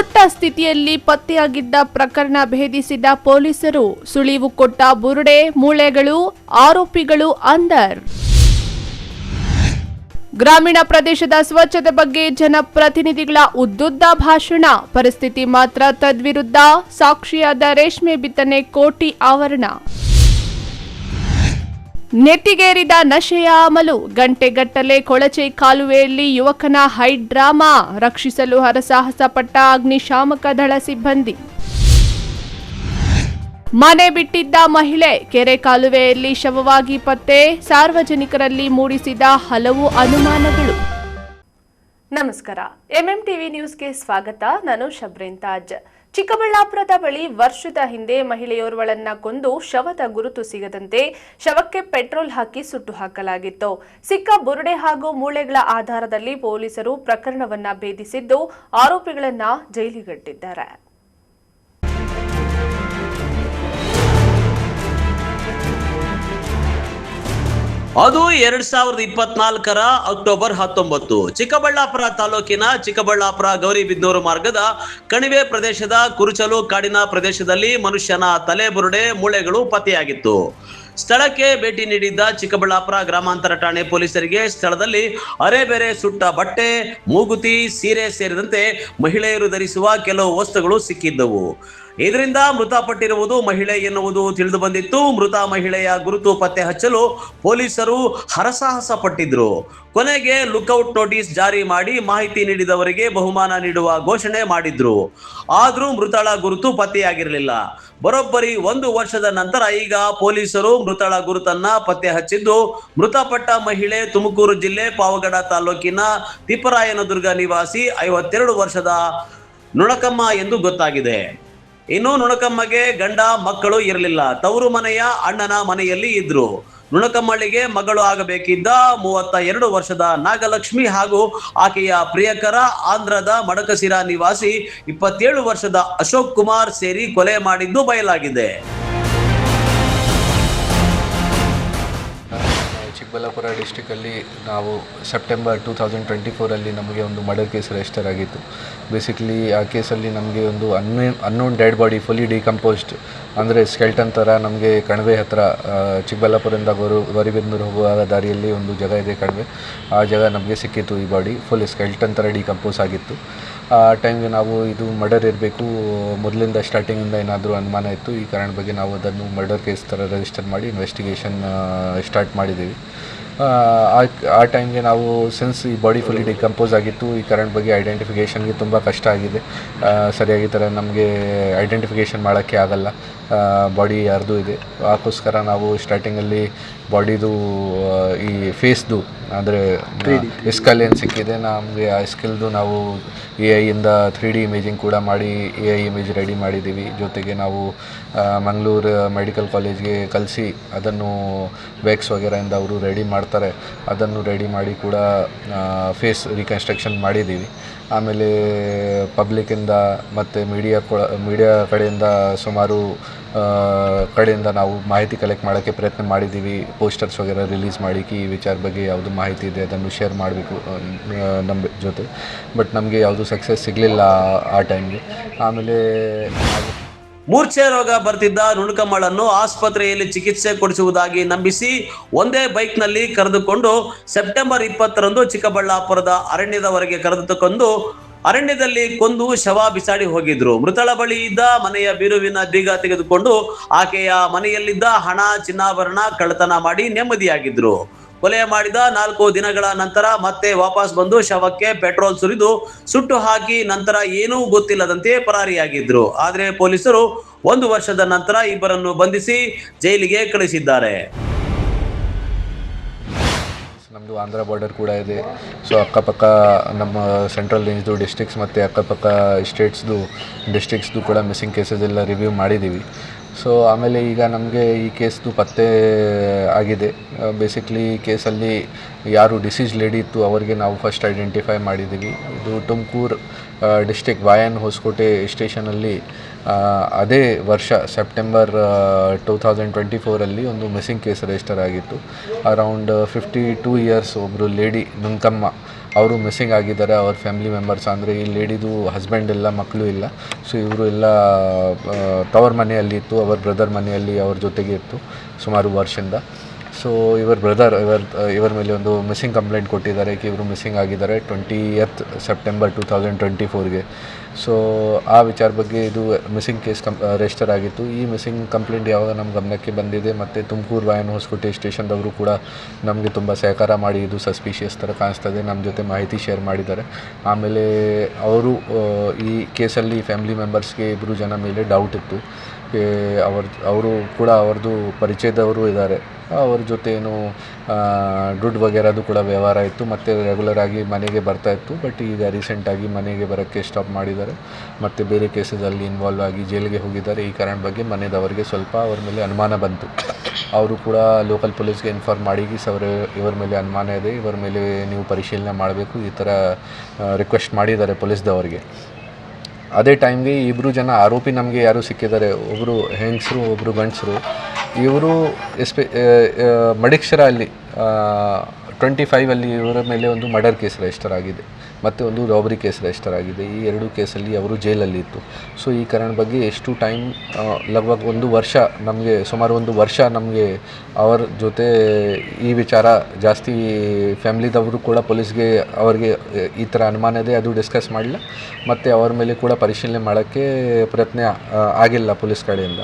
ಸುಟ್ಟ ಸ್ಥಿತಿಯಲ್ಲಿ ಪತ್ತೆಯಾಗಿದ್ದ ಪ್ರಕರಣ ಭೇದಿಸಿದ ಪೊಲೀಸರು ಸುಳಿವು ಕೊಟ್ಟ ಬುರುಡೆ ಮೂಳೆಗಳು, ಆರೋಪಿಗಳು ಅಂದರ್. ಗ್ರಾಮೀಣ ಪ್ರದೇಶದ ಸ್ವಚ್ಛತೆ ಬಗ್ಗೆ ಜನಪ್ರತಿನಿಧಿಗಳ ಉದ್ದುದ್ದ ಭಾಷಣ, ಪರಿಸ್ಥಿತಿ ಮಾತ್ರ ತದ್ವಿರುದ್ಧ, ಸಾಕ್ಷಿಯಾದ ರೇಷ್ಮೆ ಬಿತ್ತನೆ ಕೋಟಿ ಆವರಣ. ನೆತ್ತಿಗೇರಿದ ನಶೆಯ ಅಮಲು, ಗಂಟೆಗಟ್ಟಲೆ ಕೊಳಚೆ ಕಾಲುವೆಯಲ್ಲಿ ಯುವಕನ ಹೈಡ್ರಾಮಾ, ರಕ್ಷಿಸಲು ಹರಸಾಹಸ ಪಟ್ಟ ಅಗ್ನಿಶಾಮಕ ದಳ ಸಿಬ್ಬಂದಿ. ಮನೆ ಬಿಟ್ಟಿದ್ದ ಮಹಿಳೆ, ಕೆರೆ ಕಾಲುವೆಯಲ್ಲಿ ಶವವಾಗಿ ಪತ್ತೆ, ಸಾರ್ವಜನಿಕರಲ್ಲಿ ಮೂಡಿಸಿದ ಹಲವು ಅನುಮಾನಗಳು. ನಮಸ್ಕಾರ, ಎಂಎಂಟಿವಿ ನ್ಯೂಸ್ಗೆ ಸ್ವಾಗತ. ನಾನು ಶಬ್ರೀನ್ ತಾಜ್. ಚಿಕ್ಕಬಳ್ಳಾಪುರದ ಬಳಿ ವರ್ಷದ ಹಿಂದೆ ಮಹಿಳೆಯೋರ್ವಳನ್ನ ಕೊಂದು ಶವದ ಗುರುತು ಸಿಗದಂತೆ ಶವಕ್ಕೆ ಪೆಟ್ರೋಲ್ ಹಾಕಿ ಸುಟ್ಟು ಹಾಕಲಾಗಿತ್ತು. ಸಿಕ್ಕ ಬುರುಡೆ ಹಾಗೂ ಮೂಳೆಗಳ ಆಧಾರದಲ್ಲಿ ಪೊಲೀಸರು ಪ್ರಕರಣವನ್ನ ಭೇದಿಸಿದ್ದು ಆರೋಪಿಗಳನ್ನ ಜೈಲಿಗಟ್ಟಿದ್ದಾರೆ. ಅದು 2024 ಅಕ್ಟೋಬರ್ 19 ಚಿಕ್ಕಬಳ್ಳಾಪುರ ತಾಲೂಕಿನ ಚಿಕ್ಕಬಳ್ಳಾಪುರ ಗೌರಿಬಿದನೂರು ಮಾರ್ಗದ ಕಣಿವೆ ಪ್ರದೇಶದ ಕುರುಚಲು ಕಾಡಿನ ಪ್ರದೇಶದಲ್ಲಿ ಮನುಷ್ಯನ ತಲೆ ಬುರುಡೆ ಮೂಳೆಗಳು ಪತ್ತೆಯಾಗಿತ್ತು. ಸ್ಥಳಕ್ಕೆ ಭೇಟಿ ನೀಡಿದ್ದ ಚಿಕ್ಕಬಳ್ಳಾಪುರ ಗ್ರಾಮಾಂತರ ಠಾಣೆ ಪೊಲೀಸರಿಗೆ ಸ್ಥಳದಲ್ಲಿ ಅರೆಬೆರೆ ಸುಟ್ಟ ಬಟ್ಟೆ, ಮೂಗುತಿ, ಸೀರೆ ಸೇರಿದಂತೆ ಮಹಿಳೆಯರು ಧರಿಸುವ ಕೆಲವು ವಸ್ತುಗಳು ಸಿಕ್ಕಿದ್ದವು. ಇದರಿಂದ ಮೃತಪಟ್ಟಿರುವುದು ಮಹಿಳೆ ಎನ್ನುವುದು ತಿಳಿದು ಬಂದಿತ್ತು. ಮೃತ ಮಹಿಳೆಯ ಗುರುತು ಪತ್ತೆ ಹಚ್ಚಲು ಪೊಲೀಸರು ಹರಸಾಹಸ ಪಟ್ಟಿದ್ರು. ಕೊನೆಗೆ ಲುಕ್ಔಟ್ ನೋಟಿಸ್ ಜಾರಿ ಮಾಡಿ ಮಾಹಿತಿ ನೀಡಿದವರಿಗೆ ಬಹುಮಾನ ನೀಡುವ ಘೋಷಣೆ ಮಾಡಿದ್ರು. ಆದ್ರೂ ಮೃತಳ ಗುರುತು ಪತ್ತೆಯಾಗಿರಲಿಲ್ಲ. ಬರೋಬ್ಬರಿ 1 ವರ್ಷದ ನಂತರ ಈಗ ಪೊಲೀಸರು ಮೃತಳ ಗುರುತನ್ನ ಪತ್ತೆ ಹಚ್ಚಿದ್ದು, ಮೃತಪಟ್ಟ ಮಹಿಳೆ ತುಮಕೂರು ಜಿಲ್ಲೆ ಪಾವಗಡ ತಾಲೂಕಿನ ತಿಪ್ಪರಾಯನದುರ್ಗ ನಿವಾಸಿ 52 ವರ್ಷದ ನುಣಕಮ್ಮ ಎಂದು ಗೊತ್ತಾಗಿದೆ. ಇನ್ನು ನುಣಕಮ್ಮಗೆ ಗಂಡ ಮಕ್ಕಳು ಇರಲಿಲ್ಲ. ತವರು ಮನೆಯ ಅಣ್ಣನ ಮನೆಯಲ್ಲಿ ಇದ್ರು. ನುಣಕಮ್ಮಳಿಗೆ ಮಗಳು ಆಗಬೇಕಿದ್ದ 32 ವರ್ಷದ ನಾಗಲಕ್ಷ್ಮಿ ಹಾಗೂ ಆಕೆಯ ಪ್ರಿಯಕರ ಆಂಧ್ರದ ಮಡಕಸಿರ ನಿವಾಸಿ 27 ವರ್ಷದ ಅಶೋಕ್ ಕುಮಾರ್ ಸೇರಿ ಕೊಲೆ ಮಾಡಿದ್ದು ಬಯಲಾಗಿದೆ. ಚಿಕ್ಕಬಳ್ಳಾಪುರ ಡಿಸ್ಟಿಕಲ್ಲಿ ನಾವು ಸೆಪ್ಟೆಂಬರ್ 2024 ನಮಗೆ ಒಂದು ಮರ್ಡರ್ ಕೇಸ್ ರಿಜಿಸ್ಟರ್ ಆಗಿತ್ತು. ಬೇಸಿಕಲಿ ಆ ಕೇಸಲ್ಲಿ ನಮಗೆ ಒಂದು unknown dead body fully decomposed, ಅಂದರೆ ಸ್ಕೆಲ್ಟನ್ ಥರ ನಮಗೆ ಕಣಿವೆ ಹತ್ತಿರ ಚಿಕ್ಕಬಳ್ಳಾಪುರದಿಂದ ಗೌರಿಬಿದನೂರು ಹೋಗುವ ದಾರಿಯಲ್ಲಿ ಒಂದು ಜಾಗ ಇದೆ ಕಣಿವೆ, ಆ ಜಾಗ ನಮಗೆ ಸಿಕ್ಕಿತ್ತು. ಈ ಬಾಡಿ ಫುಲ್ ಸ್ಕೆಲ್ಟನ್ ಥರ ಡಿಕಂಪೋಸ್ ಆಗಿತ್ತು. ಆ ಟೈಮ್ಗೆ ನಾವು ಇದು ಮರ್ಡರ್ ಇರಬೇಕು, ಮೊದಲಿಂದ ಸ್ಟಾರ್ಟಿಂಗಿಂದ ಏನಾದರೂ ಅನುಮಾನ ಇತ್ತು. ಈ ಕಾರಣ ಬಗ್ಗೆ ನಾವು ಅದನ್ನು ಮರ್ಡರ್ ಕೇಸ್ ಥರ ರಿಜಿಸ್ಟರ್ ಮಾಡಿ ಇನ್ವೆಸ್ಟಿಗೇಷನ್ ಸ್ಟಾರ್ಟ್ ಮಾಡಿದ್ದೀವಿ. ಆ ಟೈಮ್ಗೆ ನಾವು ಸಿನ್ಸ್ ಈ ಬಾಡಿ ಫುಲ್ಲಿ ಡಿಕಂಪೋಸ್ ಆಗಿತ್ತು, ಈ ಕಾರಣ ಬಗ್ಗೆ ಐಡೆಂಟಿಫಿಕೇಷನ್ಗೆ ತುಂಬ ಕಷ್ಟ ಆಗಿದೆ. ಸರಿಯಾಗಿ ಥರ ನಮಗೆ ಐಡೆಂಟಿಫಿಕೇಷನ್ ಮಾಡೋಕ್ಕೆ ಆಗಲ್ಲ ಬಾಡಿ ಯಾರ್ದು ಇದೆ. ಅದಕ್ಕೋಸ್ಕರ ನಾವು ಸ್ಟಾರ್ಟಿಂಗಲ್ಲಿ ಬಾಡಿದು ಈ ಫೇಸ್ದು ಅಂದರೆ ಸ್ಕಲ್ ಏನು ಸಿಕ್ಕಿದೆ ನಮಗೆ, ಆ ಸ್ಕಲ್ದು ನಾವು AI-ಇಂದ 3D ಇಮೇಜಿಂಗ್ ಕೂಡ ಮಾಡಿ AI ಇಮೇಜ್ ರೆಡಿ ಮಾಡಿದ್ದೀವಿ. ಜೊತೆಗೆ ನಾವು ಮಂಗಳೂರು ಮೆಡಿಕಲ್ ಕಾಲೇಜ್ಗೆ ಕಳಿಸಿ ಅದನ್ನು ವ್ಯಾಕ್ಸ್ ವಗೇರೆಯಿಂದ ಅವರು ರೆಡಿ ಮಾಡ್ತಾರೆ, ಅದನ್ನು ರೆಡಿ ಮಾಡಿ ಕೂಡ ಫೇಸ್ ರಿಕನ್ಸ್ಟ್ರಕ್ಷನ್ ಮಾಡಿದ್ದೀವಿ. ಆಮೇಲೆ ಪಬ್ಲಿಕ್ಕಿಂದ ಮತ್ತು ಮೀಡಿಯಾ ಕಡೆಯಿಂದ ಸುಮಾರು ಕಡೆಯಿಂದ ನಾವು ಮಾಹಿತಿ ಕಲೆಕ್ಟ್ ಮಾಡೋಕ್ಕೆ ಪ್ರಯತ್ನ ಮಾಡಿದ್ದೀವಿ. ಪೋಸ್ಟರ್ಸ್ ವಗೇರೆ ರಿಲೀಸ್ ಮಾಡಿ ಈ ವಿಚಾರ ಬಗ್ಗೆ ಯಾವುದು ಮಾಹಿತಿ ಇದೆ ಅದನ್ನು ಶೇರ್ ಮಾಡಬೇಕು ನಮ್ಮ ಜೊತೆ. ಬಟ್ ನಮಗೆ ಯಾವುದು ಸಕ್ಸಸ್ ಸಿಗಲಿಲ್ಲ ಆ ಟೈಮ್ಗೆ. ಆಮೇಲೆ ಮೂರ್ಛೆ ರೋಗ ಬರ್ತಿದ್ದ ನುಣಕಮ್ಮಳನ್ನು ಆಸ್ಪತ್ರೆಯಲ್ಲಿ ಚಿಕಿತ್ಸೆ ಕೊಡಿಸುವುದಾಗಿ ನಂಬಿಸಿ ಒಂದೇ ಬೈಕ್ನಲ್ಲಿ ಕರೆದುಕೊಂಡು ಸೆಪ್ಟೆಂಬರ್ 20 ಚಿಕ್ಕಬಳ್ಳಾಪುರದ ಅರಣ್ಯದವರೆಗೆ ಕರೆದುಕೊಂಡು ಅರಣ್ಯದಲ್ಲಿ ಕೊಂದು ಶವ ಬಿಸಾಡಿ ಹೋಗಿದ್ರು. ಮೃತಳ ಬಳಿ ಇದ್ದ ಮನೆಯ ಬೀರುವಿನ ಬೀಗ ತೆಗೆದುಕೊಂಡು ಆಕೆಯ ಮನೆಯಲ್ಲಿದ್ದ ಹಣ, ಚಿನ್ನಾಭರಣ ಕಳ್ಳತನ ಮಾಡಿ ನೆಮ್ಮದಿಯಾಗಿದ್ರು. ಕೊಲೆ ಮಾಡಿದ 4 ದಿನಗಳ ನಂತರ ಮತ್ತೆ ವಾಪಸ್ ಬಂದು ಶವಕ್ಕೆ ಪೆಟ್ರೋಲ್ ಸುರಿದು ಸುಟ್ಟು ಹಾಕಿ ನಂತರ ಏನೂ ಗೊತ್ತಿಲ್ಲದಂತೆ ಪರಾರಿಯಾಗಿದ್ರು. ಆದರೆ ಪೊಲೀಸರು 1 ವರ್ಷದ ನಂತರ ಇಬ್ಬರನ್ನು ಬಂಧಿಸಿ ಜೈಲಿಗೆ ಕಳಿಸಿದ್ದಾರೆ. ನಮ್ಮದು ಆಂಧ್ರ ಬಾರ್ಡರ್ ಕೂಡ ಇದೆ. ಸೊ ಅಕ್ಕಪಕ್ಕ ನಮ್ಮ ಸೆಂಟ್ರಲ್ ರೇಂಜ್ದು ಡಿಸ್ಟ್ರಿಕ್ಸ್ ಮತ್ತು ಅಕ್ಕಪಕ್ಕ ಡಿಸ್ಟ್ರಿಕ್ಸ್ದು ಕೂಡ ಮಿಸ್ಸಿಂಗ್ ಕೇಸಸ್ ಎಲ್ಲ ರಿವ್ಯೂ ಮಾಡಿದ್ದೀವಿ. ಸೊ ಆಮೇಲೆ ಈಗ ನಮಗೆ ಈ ಕೇಸ್ದು ಪತ್ತೆ ಆಗಿದೆ. ಬೇಸಿಕ್ಲಿ ಈ ಕೇಸಲ್ಲಿ ಯಾರು ಡಿಸೀಸ್ ಲೇಡಿ ಇತ್ತು ಅವರಿಗೆ ನಾವು ಫಸ್ಟ್ ಐಡೆಂಟಿಫೈ ಮಾಡಿದ್ದೀವಿ. ಇದು ತುಮಕೂರು ಡಿಸ್ಟ್ರಿಕ್ಟ್ ವಾಯನ್ ಹೊಸಕೋಟೆ ಸ್ಟೇಷನಲ್ಲಿ ಅದೇ ವರ್ಷ ಸೆಪ್ಟೆಂಬರ್ 2024 ಒಂದು ಮಿಸ್ಸಿಂಗ್ ಕೇಸ್ ರಿಜಿಸ್ಟರ್ ಆಗಿತ್ತು. ಅರೌಂಡ್ 52 ಇಯರ್ಸ್ ಒಬ್ಬರು ಲೇಡಿ ನುಂಕಮ್ಮ ಅವರು ಮಿಸ್ಸಿಂಗ್ ಆಗಿದ್ದಾರೆ. ಅವ್ರ ಫ್ಯಾಮಿಲಿ ಮೆಂಬರ್ಸ್ ಅಂದರೆ ಈ ಲೇಡಿದು ಹಸ್ಬೆಂಡ್ ಇಲ್ಲ, ಮಕ್ಕಳು ಇಲ್ಲ. ಸೊ ಇವರು ಎಲ್ಲ ತವರ ಮನೆಯಲ್ಲಿ ಇತ್ತು, ಅವರ ಬ್ರದರ್ ಮನೆಯಲ್ಲಿ ಅವ್ರ ಜೊತೆಗೆ ಇತ್ತು ಸುಮಾರು ವರ್ಷದಿಂದ. ಸೊ ಇವರ ಬ್ರದರ್ ಇವರ ಮೇಲೆ ಒಂದು ಮಿಸ್ಸಿಂಗ್ ಕಂಪ್ಲೇಂಟ್ ಕೊಟ್ಟಿದ್ದಾರೆ कि ಇವರು ಮಿಸ್ಸಿಂಗ್ ಆಗಿದ್ದಾರೆ 20th ಸೆಪ್ಟೆಂಬರ್ 2024ಗೆ. ಸೊ ಆ ವಿಚಾರ ಬಗ್ಗೆ ಇದು ಮಿಸ್ಸಿಂಗ್ ಕೇಸ್ ರಿಜಿಸ್ಟರ್ ಆಗಿತ್ತು. ಈ ಮಿಸ್ಸಿಂಗ್ ಕಂಪ್ಲೇಂಟ್ ಯಾವಾಗ ನಮ್ಮ ಗಮನಕ್ಕೆ ಬಂದಿದೆ ಮತ್ತು ತುಮಕೂರು ವಾಯನ್ ಹೊಸಕೋಟೆ ಸ್ಟೇಷನ್ದವರು ಕೂಡ ನಮಗೆ ತುಂಬ ಸಹಕಾರ ಮಾಡಿ ಇದು ಸಸ್ಪಿಷಿಯಸ್ ಥರ ಕಾಣಿಸ್ತದೆ ನಮ್ಮ ಜೊತೆ ಮಾಹಿತಿ ಶೇರ್ ಮಾಡಿದ್ದಾರೆ. ಆಮೇಲೆ ಈ ಕೇಸಲ್ಲಿ ಫ್ಯಾಮಿಲಿ ಮೆಂಬರ್ಸ್ಗೆ 2 ಜನ ಮೇಲೆ ಡೌಟ್ ಇತ್ತು. ಅವರು ಕೂಡ ಅವ್ರದ್ದು ಪರಿಚಯದವರು ಇದ್ದಾರೆ, ಅವ್ರ ಜೊತೆ ಏನು ದುಡ್ಡು ವಗೇರದು ಕೂಡ ವ್ಯವಹಾರ ಇತ್ತು ಮತ್ತು ರೆಗ್ಯುಲರಾಗಿ ಮನೆಗೆ ಬರ್ತಾಯಿತ್ತು. ಬಟ್ ಈಗ ರೀಸೆಂಟಾಗಿ ಮನೆಗೆ ಬರೋಕ್ಕೆ ಸ್ಟಾಪ್ ಮಾಡಿದ್ದಾರೆ ಮತ್ತು ಬೇರೆ ಕೇಸಲ್ಲಿ ಇನ್ವಾಲ್ವ್ ಆಗಿ ಜೈಲಿಗೆ ಹೋಗಿದ್ದಾರೆ. ಈ ಕಾರಣ ಬಗ್ಗೆ ಮನೆಯದವರಿಗೆ ಸ್ವಲ್ಪ ಅವ್ರ ಮೇಲೆ ಅನುಮಾನ ಬಂತು. ಅವರು ಕೂಡ ಲೋಕಲ್ ಪೊಲೀಸ್ಗೆ ಇನ್ಫಾರ್ಮ್ ಮಾಡಿ ಇವರ ಮೇಲೆ ಅನುಮಾನ ಇದೆ, ಇವರ ಮೇಲೆ ನೀವು ಪರಿಶೀಲನೆ ಮಾಡಬೇಕು, ಈ ಥರ ರಿಕ್ವೆಸ್ಟ್ ಮಾಡಿದ್ದಾರೆ ಪೊಲೀಸ್ದವರಿಗೆ. ಅದೇ ಟೈಮ್ಗೆ 2 ಜನ ಆರೋಪಿ ನಮಗೆ ಯಾರು ಸಿಕ್ಕಿದ್ದಾರೆ, ಒಬ್ಬರು ಹೆಂಗಸರು, ಒಬ್ಬರು ಗಂಡಸರು. ಇವರು ಮಡಿಕ್ಷರ ಅಲ್ಲಿ 25 ಇವರ ಮೇಲೆ ಒಂದು ಮರ್ಡರ್ ಕೇಸ್ ರಿಜಿಸ್ಟರ್ ಆಗಿದೆ ಮತ್ತು ಒಂದು ರಾಬರಿ ಕೇಸ್ ರಿಜಿಸ್ಟರ್ ಆಗಿದೆ. ಈ 2 ಕೇಸಲ್ಲಿ ಅವರು ಜೈಲಲ್ಲಿ ಇತ್ತು. ಸೊ ಈ ಕಾರಣ ಬಗ್ಗೆ ಎಷ್ಟು ಟೈಮ್ ಲಗಭಗ್ 1 ವರ್ಷ ನಮಗೆ ಸುಮಾರು 1 ವರ್ಷ ನಮಗೆ ಅವರ ಜೊತೆ ಈ ವಿಚಾರ ಜಾಸ್ತಿ ಫ್ಯಾಮ್ಲಿದವರು ಕೂಡ ಪೊಲೀಸ್ಗೆ ಅವ್ರಿಗೆ ಈ ಥರ ಅನುಮಾನ ಇದೆ ಅದು ಡಿಸ್ಕಸ್ ಮಾಡಲಿಲ್ಲ ಮತ್ತು ಅವ್ರ ಮೇಲೆ ಕೂಡ ಪರಿಶೀಲನೆ ಮಾಡೋಕ್ಕೆ ಪ್ರಯತ್ನ ಆಗಿಲ್ಲ ಪೊಲೀಸ್ ಕಡೆಯಿಂದ.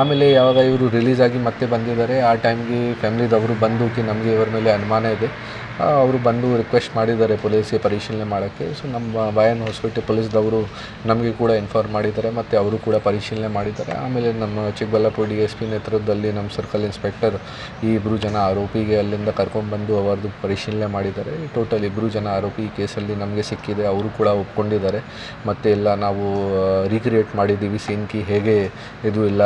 ಆಮೇಲೆ ಯಾವಾಗ ಇವರು ರಿಲೀಸ್ ಆಗಿ ಮತ್ತೆ ಬಂದಿದ್ದಾರೆ ಆ ಟೈಮ್ಗೆ ಫ್ಯಾಮ್ಲಿದವರು ಬಂದು ನಮಗೆ ಇವರ ಮೇಲೆ ಅನುಮಾನ ಇದೆ, ಅವರು ಬಂದು ರಿಕ್ವೆಸ್ಟ್ ಮಾಡಿದ್ದಾರೆ ಪೊಲೀಸ್ಗೆ ಪರಿಶೀಲನೆ ಮಾಡೋಕ್ಕೆ. ಸೊ ನಮ್ಮ ವಾಯನ್ ಹೊಸಕೋಟೆ ಪೊಲೀಸ್ದವರು ನಮಗೆ ಕೂಡ ಇನ್ಫಾರ್ಮ್ ಮಾಡಿದ್ದಾರೆ ಮತ್ತು ಅವರು ಕೂಡ ಪರಿಶೀಲನೆ ಮಾಡಿದ್ದಾರೆ. ಆಮೇಲೆ ನಮ್ಮ ಚಿಕ್ಕಬಳ್ಳಾಪುರ DSP ನೇತೃತ್ವದಲ್ಲಿ ನಮ್ಮ ಸರ್ಕಲ್ ಇನ್ಸ್ಪೆಕ್ಟರ್ ಈ 2 ಜನ ಆರೋಪಿಗೆ ಅಲ್ಲಿಂದ ಕರ್ಕೊಂಡ್ಬಂದು ಅವರದ್ದು ಪರಿಶೀಲನೆ ಮಾಡಿದ್ದಾರೆ. ಟೋಟಲ್ 2 ಜನ ಆರೋಪಿ ಈ ಕೇಸಲ್ಲಿ ನಮಗೆ ಸಿಕ್ಕಿದೆ, ಅವರು ಕೂಡ ಒಪ್ಕೊಂಡಿದ್ದಾರೆ. ಮತ್ತು ಎಲ್ಲ ನಾವು ರೀಕ್ರಿಯೇಟ್ ಮಾಡಿದ್ದೀವಿ ಸೀನ್ಕಿ ಹೇಗೆ ಇದು ಎಲ್ಲ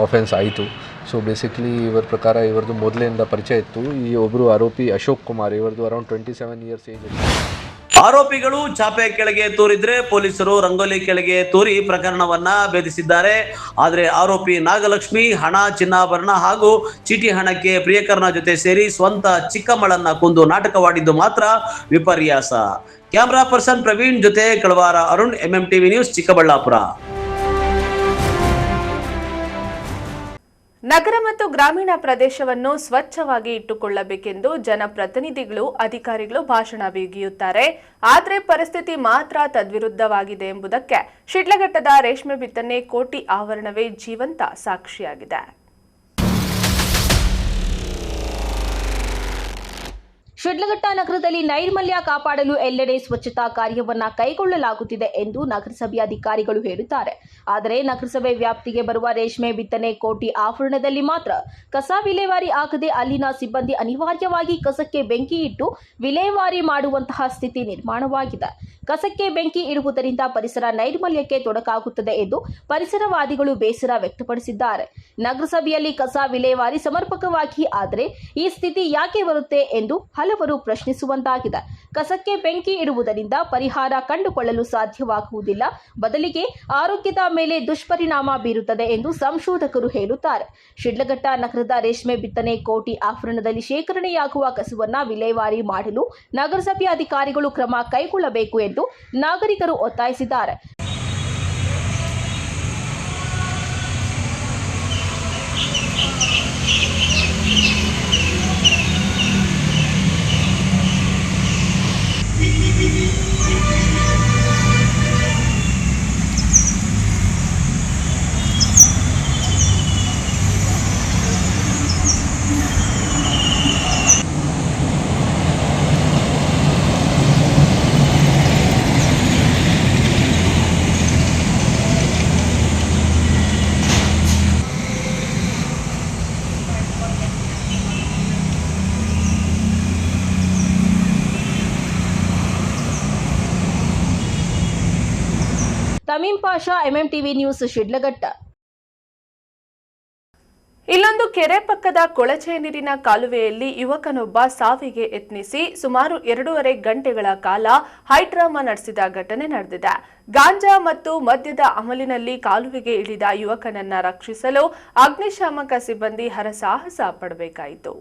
ಆಫೆನ್ಸ್ ಆಯಿತು. ಸೊ ಬೇಸಿಕ್ಲಿ ಇವರ ಪ್ರಕಾರ ಇವರದ್ದು ಮೊದಲಿಂದ ಪರಿಚಯ ಇತ್ತು. ಈ ಒಬ್ಬರು ಆರೋಪಿ ಅಶೋಕ್ ಕುಮಾರ್, ಇವರದ್ದು ಅರೌಂಡ್ 27 ಇಯರ್ಸ್ ಏಜ್ ಇದೆ. ಆರೋಪಿಗಳು ಚಾಪೆ ಕೆಳಗೆ ತೂರಿದ್ರೆ ಪೊಲೀಸರು ರಂಗೋಲಿ ಕೆಳಗೆ ತೂರಿ ಪ್ರಕರಣವನ್ನ ಭೇದಿಸಿದ್ದಾರೆ. ಆದರೆ ಆರೋಪಿ ನಾಗಲಕ್ಷ್ಮಿ ಹಣ, ಚಿನ್ನಾಭರಣ ಹಾಗೂ ಚೀಟಿ ಹಣಕ್ಕೆ ಪ್ರಿಯಕರನ ಜೊತೆ ಸೇರಿ ಸ್ವಂತ ಚಿಕ್ಕಮ್ಮಳನ್ನ ಕೊಂದು ನಾಟಕವಾಡಿದ್ದು ಮಾತ್ರ ವಿಪರ್ಯಾಸ. ಕ್ಯಾಮರಾ ಪರ್ಸನ್ ಪ್ರವೀಣ್ ಜೊತೆ ಕಳವಾರ ಅರುಣ್, MMTV ನ್ಯೂಸ್, ಚಿಕ್ಕಬಳ್ಳಾಪುರ. ನಗರ ಮತ್ತು ಗ್ರಾಮೀಣ ಪ್ರದೇಶವನ್ನು ಸ್ವಚ್ಛವಾಗಿ ಇಟ್ಟುಕೊಳ್ಳಬೇಕೆಂದು ಜನಪ್ರತಿನಿಧಿಗಳು, ಅಧಿಕಾರಿಗಳು ಭಾಷಣ ಬಿಗಿಯುತ್ತಾರೆ. ಆದರೆ ಪರಿಸ್ಥಿತಿ ಮಾತ್ರ ತದ್ವಿರುದ್ಧವಾಗಿದೆ ಎಂಬುದಕ್ಕೆ ಶಿಡ್ಲಘಟ್ಟದ ರೇಷ್ಮೆ ಬಿತ್ತನೆ ಕೋಟಿ ಆವರಣವೇ ಜೀವಂತ ಸಾಕ್ಷಿಯಾಗಿದೆ. ಶಿಡ್ಲಘಟ್ಟ ನಗರದಲ್ಲಿ ನೈರ್ಮಲ್ಯ ಕಾಪಾಡಲು ಎಲ್ಲೆಡೆ ಸ್ವಚ್ಛತಾ ಕಾರ್ಯವನ್ನ ಕೈಗೊಳ್ಳಲಾಗುತ್ತಿದೆ ಎಂದು ನಗರಸಭೆ ಅಧಿಕಾರಿಗಳು ಹೇಳುತ್ತಾರೆ. ಆದರೆ ನಗರಸಭೆ ವ್ಯಾಪ್ತಿಗೆ ಬರುವ ರೇಷ್ಮೆ ಬಿತ್ತನೆ ಕೋಟಿ ಆವರಣದಲ್ಲಿ ಮಾತ್ರ ಕಸ ವಿಲೇವಾರಿ ಆಗದೆ ಅಲ್ಲಿನ ಸಿಬ್ಬಂದಿ ಅನಿವಾರ್ಯವಾಗಿ ಕಸಕ್ಕೆ ಬೆಂಕಿ ಇಟ್ಟು ವಿಲೇವಾರಿ ಮಾಡುವಂತಹ ಸ್ಥಿತಿ ನಿರ್ಮಾಣವಾಗಿದೆ. ಕಸಕ್ಕೆ ಬೆಂಕಿ ಇಡುವುದರಿಂದ ಪರಿಸರ ನೈರ್ಮಲ್ಯಕ್ಕೆ ತೊಡಕಾಗುತ್ತದೆ ಎಂದು ಪರಿಸರವಾದಿಗಳು ಬೇಸರ ವ್ಯಕ್ತಪಡಿಸಿದ್ದಾರೆ. ನಗರಸಭೆಯಲ್ಲಿ ಕಸ ವಿಲೇವಾರಿ ಸಮರ್ಪಕವಾಗಿ ಆದರೆ ಈ ಸ್ಥಿತಿ ಯಾಕೆ ಬರುತ್ತೆ ಎಂದು ಹಲವರು ಪ್ರಶ್ನಿಸುವಂತಾಗಿದೆ. ಕಸಕ್ಕೆ ಬೆಂಕಿ ಇಡುವುದರಿಂದ ಪರಿಹಾರ ಕಂಡುಕೊಳ್ಳಲು ಸಾಧ್ಯವಾಗುವುದಿಲ್ಲ, ಬದಲಿಗೆ ಆರೋಗ್ಯದ ಮೇಲೆ ದುಷ್ಪರಿಣಾಮ ಬೀರುತ್ತದೆ ಎಂದು ಸಂಶೋಧಕರು ಹೇಳುತ್ತಾರೆ. ಶಿಡ್ಲಘಟ್ಟ ನಗರದ ರೇಷ್ಮೆ ಬಿತ್ತನೆ ಕೋಟಿ ಆವರಣದಲ್ಲಿ ಶೇಖರಣೆಯಾಗುವ ಕಸವನ್ನು ವಿಲೇವಾರಿ ಮಾಡಲು ನಗರಸಭೆ ಅಧಿಕಾರಿಗಳು ಕ್ರಮ ಕೈಗೊಳ್ಳಬೇಕು ಎಂದು ನಾಗರಿಕರು ಒತ್ತಾಯಿಸಿದ್ದಾರೆ. ತಮೀಂ ಪಾಷಾ, MMTV ನ್ಯೂಸ್, ಶಿಡ್ಲಘಟ್ಟ. ಇಲ್ಲೊಂದು ಕೆರೆ ಪಕ್ಕದ ಕೊಳಚೆ ನೀರಿನ ಕಾಲುವೆಯಲ್ಲಿ ಯುವಕನೊಬ್ಬ ಸಾವಿಗೆ ಯತ್ನಿಸಿ ಸುಮಾರು 2.5 ಗಂಟೆಗಳ ಕಾಲ ಹೈಡ್ರಾಮಾ ನಡೆಸಿದ ಘಟನೆ ನಡೆದಿದೆ. ಗಾಂಜಾ ಮತ್ತು ಮದ್ಯದ ಅಮಲಿನಲ್ಲಿ ಕಾಲುವೆಗೆ ಇಳಿದ ಯುವಕನನ್ನ ರಕ್ಷಿಸಲು ಅಗ್ನಿಶಾಮಕ ಸಿಬ್ಬಂದಿ ಹರಸಾಹಸ ಪಡಬೇಕಾಯಿತು.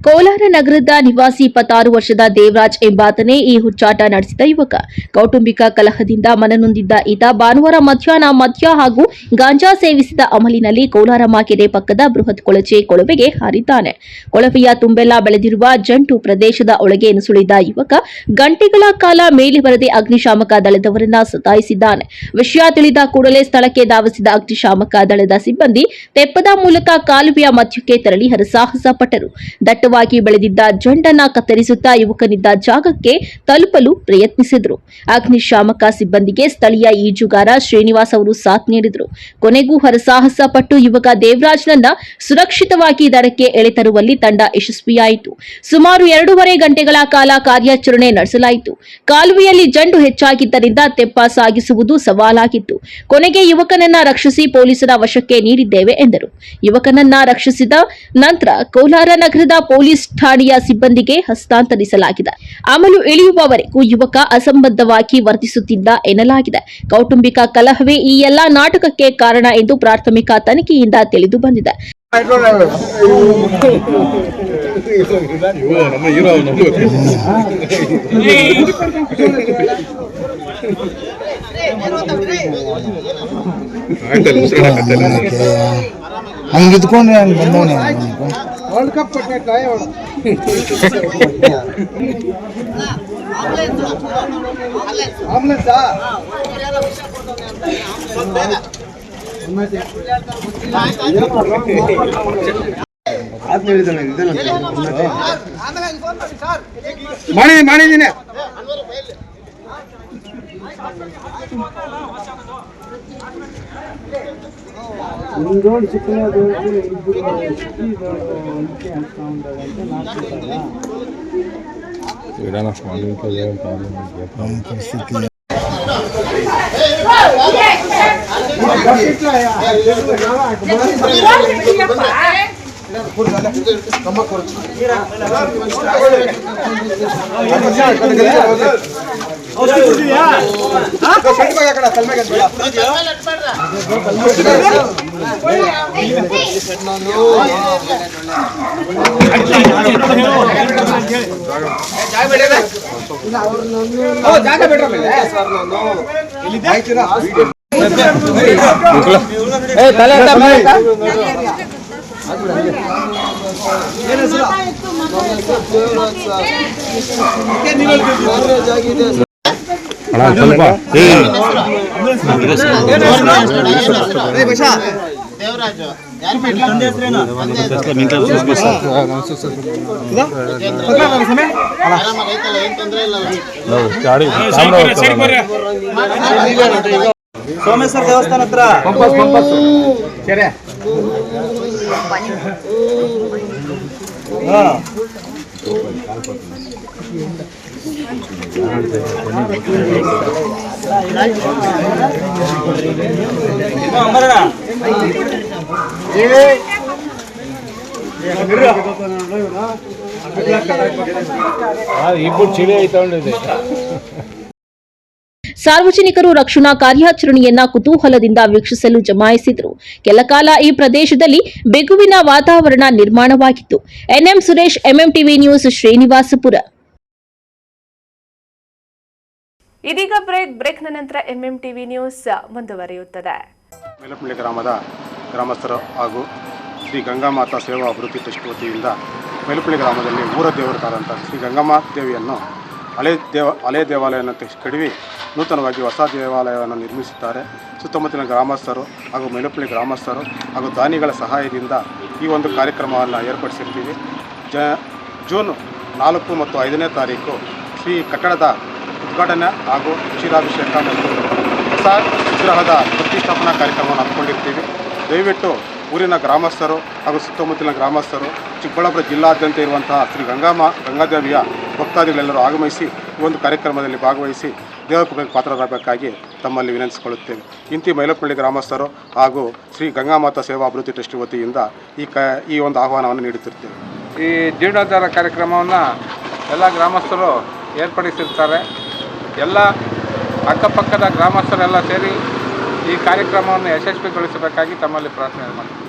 ಕೋಲಾರ ನಗರದ ನಿವಾಸಿ 26 ವರ್ಷದ ದೇವರಾಜ್ ಎಂಬಾತನೇ ಈ ಹುಚ್ಚಾಟ ನಡೆಸಿದ ಯುವಕ. ಕೌಟುಂಬಿಕ ಕಲಹದಿಂದ ಮನನೊಂದಿದ್ದ ಈತ ಭಾನುವಾರ ಮಧ್ಯಾಹ್ನ ಮದ್ಯ ಹಾಗೂ ಗಾಂಜಾ ಸೇವಿಸಿದ ಅಮಲಿನಲ್ಲಿ ಕೋಲಾರಮ್ಮ ಕೆರೆ ಪಕ್ಕದ ಬೃಹತ್ ಕೊಳಚೆ ಕೊಳವೆಗೆ ಹಾರಿದ್ದಾನೆ. ಕೊಳವೆಯ ತುಂಬೆಲ್ಲ ಬೆಳೆದಿರುವ ಜಂಟು ಪ್ರದೇಶದ ಒಳಗೆ ನುಸುಳಿದ ಯುವಕ ಗಂಟೆಗಳ ಕಾಲ ಮೇಲೆ ಬರದೆ ಅಗ್ನಿಶಾಮಕ ದಳದವರನ್ನ ಸತಾಯಿಸಿದ್ದಾನೆ. ವಿಷಯ ತಿಳಿದ ಕೂಡಲೇ ಸ್ಥಳಕ್ಕೆ ಧಾವಿಸಿದ ಅಗ್ನಿಶಾಮಕ ದಳದ ಸಿಬ್ಬಂದಿ ತೆಪ್ಪದ ಮೂಲಕ ಕಾಲುವೆಯ ಮಧ್ಯಕ್ಕೆ ತೆರಳಿ ಹರಸಾಹಸ ಪಟ್ಟರು. ದಟ್ಟವಾಗಿ ಬೆಳೆದಿದ್ದ ಜಂಡನ್ನ ಕತ್ತರಿಸುತ್ತಾ ಯುವಕನಿದ್ದ ಜಾಗಕ್ಕೆ ತಲುಪಲು ಪ್ರಯತ್ನಿಸಿದರು. ಅಗ್ನಿಶಾಮಕ ಸಿಬ್ಬಂದಿಗೆ ಸ್ಥಳೀಯ ಈಜುಗಾರ ಶ್ರೀನಿವಾಸ್ ಅವರು ಸಾಥ್ ನೀಡಿದರು. ಕೊನೆಗೂ ಹರಸಾಹಸ ಪಟ್ಟು ಯುವಕ ದೇವರಾಜ್ನನ್ನ ಸುರಕ್ಷಿತವಾಗಿ ದಡಕ್ಕೆ ಎಳೆತರುವಲ್ಲಿ ತಂಡ ಯಶಸ್ವಿಯಾಯಿತು. ಸುಮಾರು 2.5 ಗಂಟೆಗಳ ಕಾಲ ಕಾರ್ಯಾಚರಣೆ ನಡೆಸಲಾಯಿತು. ಕಾಲುವೆಯಲ್ಲಿ ಜಂಡು ಹೆಚ್ಚಾಗಿದ್ದರಿಂದ ತೆಪ್ಪ ಸಾಗಿಸುವುದು ಸವಾಲಾಗಿತ್ತು. ಕೊನೆಗೆ ಯುವಕನನ್ನ ರಕ್ಷಿಸಿ ಪೊಲೀಸರ ವಶಕ್ಕೆ ನೀಡಿದ್ದೇವೆ ಎಂದರು. ಯುವಕನನ್ನ ರಕ್ಷಿಸಿದ ನಂತರ ಕೋಲಾರ ನಗರದ ಪೊಲೀಸ್ ಠಾಣೆಯ ಸಿಬ್ಬಂದಿಗೆ ಹಸ್ತಾಂತರಿಸಲಾಗಿದೆ. ಅಮಲು ಇಳಿಯುವವರೆಗೂ ಯುವಕ ಅಸಂಬದ್ಧವಾಗಿ ವರ್ತಿಸುತ್ತಿದ್ದ ಎನ್ನಲಾಗಿದೆ. ಕೌಟುಂಬಿಕ ಕಲಹವೇ ಈ ಎಲ್ಲಾ ನಾಟಕಕ್ಕೆ ಕಾರಣ ಎಂದು ಪ್ರಾಥಮಿಕ ತನಿಖೆಯಿಂದ ತಿಳಿದು ಬಂದಿದೆ. ಹಂಗಿದ್ಕೊಂಡು ಹಂಗೆ ಬಂದವನೇ ವರ್ಲ್ಡ್ ಕಪ್ ಮಾಡಿದ್ದೀನಿ ಸೋಮೇಶ್ವರ ದೇವಸ್ಥಾನ ಹತ್ರ ಕೆರೆ ಸಾರ್ವಜನಿಕರು ರಕ್ಷಣಾ ಕಾರ್ಯಾಚರಣೆಯನ್ನ ಕುತೂಹಲದಿಂದ ವೀಕ್ಷಿಸಲು ಜಮಾಯಿಸಿದರು. ಕೆಲಕಾಲ ಈ ಪ್ರದೇಶದಲ್ಲಿ ಬಿಗುವಿನ ವಾತಾವರಣ ನಿರ್ಮಾಣವಾಗಿತ್ತು. NM Suresh, MMTV news, Srinivasapura. ಇದೀಗ ಬ್ರೇಕ್ನ ನಂತರ ಎಂಎಂಟಿವಿ ನ್ಯೂಸ್ ಮುಂದುವರಿಯುತ್ತದೆ. ಮೇಲಪಳ್ಳಿ ಗ್ರಾಮದ ಗ್ರಾಮಸ್ಥರು ಹಾಗೂ ಶ್ರೀ ಗಂಗಾಮಾತಾ ಸೇವಾ ಅಭಿವೃದ್ಧಿ ಟ್ರಸ್ಟ್ ವತಿಯಿಂದ ಮೇಲಪಳ್ಳಿ ಗ್ರಾಮದಲ್ಲಿ ಊರ ದೇವರುತ್ತಾರಂಥ ಶ್ರೀ ಗಂಗಮ್ಮ ದೇವಿಯನ್ನು ಹಳೆ ದೇವಾಲಯವನ್ನು ಕಡಿವಿ ನೂತನವಾಗಿ ಹೊಸ ದೇವಾಲಯವನ್ನು ನಿರ್ಮಿಸುತ್ತಾರೆ. ಸುತ್ತಮುತ್ತಲಿನ ಗ್ರಾಮಸ್ಥರು ಹಾಗೂ ಮೇಲಪಳ್ಳಿ ಗ್ರಾಮಸ್ಥರು ಹಾಗೂ ದಾನಿಗಳ ಸಹಾಯದಿಂದ ಈ ಒಂದು ಕಾರ್ಯಕ್ರಮವನ್ನು ಏರ್ಪಡಿಸಿರ್ತೀವಿ. ಜೂನ್ 4 ಮತ್ತು 5ನೇ ತಾರೀಕು ಶ್ರೀ ಕಟ್ಟಡದ ಉದ್ಘಾಟನೆ ಹಾಗೂ ಕ್ಷೀರಾಭಿಷೇಕ ಮತ್ತು ಹೊಸ ವಿಗ್ರಹದ ಪ್ರತಿಷ್ಠಾಪನಾ ಕಾರ್ಯಕ್ರಮವನ್ನು ಹಮ್ಮಿಕೊಂಡಿರ್ತೀವಿ. ದಯವಿಟ್ಟು ಊರಿನ ಗ್ರಾಮಸ್ಥರು ಹಾಗೂ ಸುತ್ತಮುತ್ತಲಿನ ಗ್ರಾಮಸ್ಥರು, ಚಿಕ್ಕಬಳ್ಳಾಪುರ ಜಿಲ್ಲಾದ್ಯಂತ ಇರುವಂತಹ ಶ್ರೀ ಗಂಗಾದೇವಿಯ ಭಕ್ತಾದಿಗಳೆಲ್ಲರೂ ಆಗಮಿಸಿ ಈ ಒಂದು ಕಾರ್ಯಕ್ರಮದಲ್ಲಿ ಭಾಗವಹಿಸಿ ದೇವಕೃಪೆಗೆ ಪಾತ್ರರಾಗಬೇಕಾಗಿ ತಮ್ಮಲ್ಲಿ ವಿನಂತಿಸಿಕೊಳ್ಳುತ್ತೇವೆ. ಇಂತಿ ಮೈಲಪಳ್ಳಿ ಗ್ರಾಮಸ್ಥರು ಹಾಗೂ ಶ್ರೀ ಗಂಗಾಮಾತಾ ಸೇವಾ ಅಭಿವೃದ್ಧಿ ಟ್ರಸ್ಟ್ ವತಿಯಿಂದ ಈ ಒಂದು ಆಹ್ವಾನವನ್ನು ನೀಡುತ್ತಿರ್ತೇವೆ. ಈ ಜೀರ್ಣೋದ್ಧಾರ ಕಾರ್ಯಕ್ರಮವನ್ನು ಎಲ್ಲ ಗ್ರಾಮಸ್ಥರು ಏರ್ಪಡಿಸಿರ್ತಾರೆ. ಎಲ್ಲ ಅಕ್ಕಪಕ್ಕದ ಗ್ರಾಮಸ್ಥರೆಲ್ಲ ಸೇರಿ ಈ ಕಾರ್ಯಕ್ರಮವನ್ನು ಯಶಸ್ವಿಗೊಳಿಸಬೇಕಾಗಿ ತಮ್ಮಲ್ಲಿ ಪ್ರಾರ್ಥನೆ ಮಾಡ್ತೀವಿ.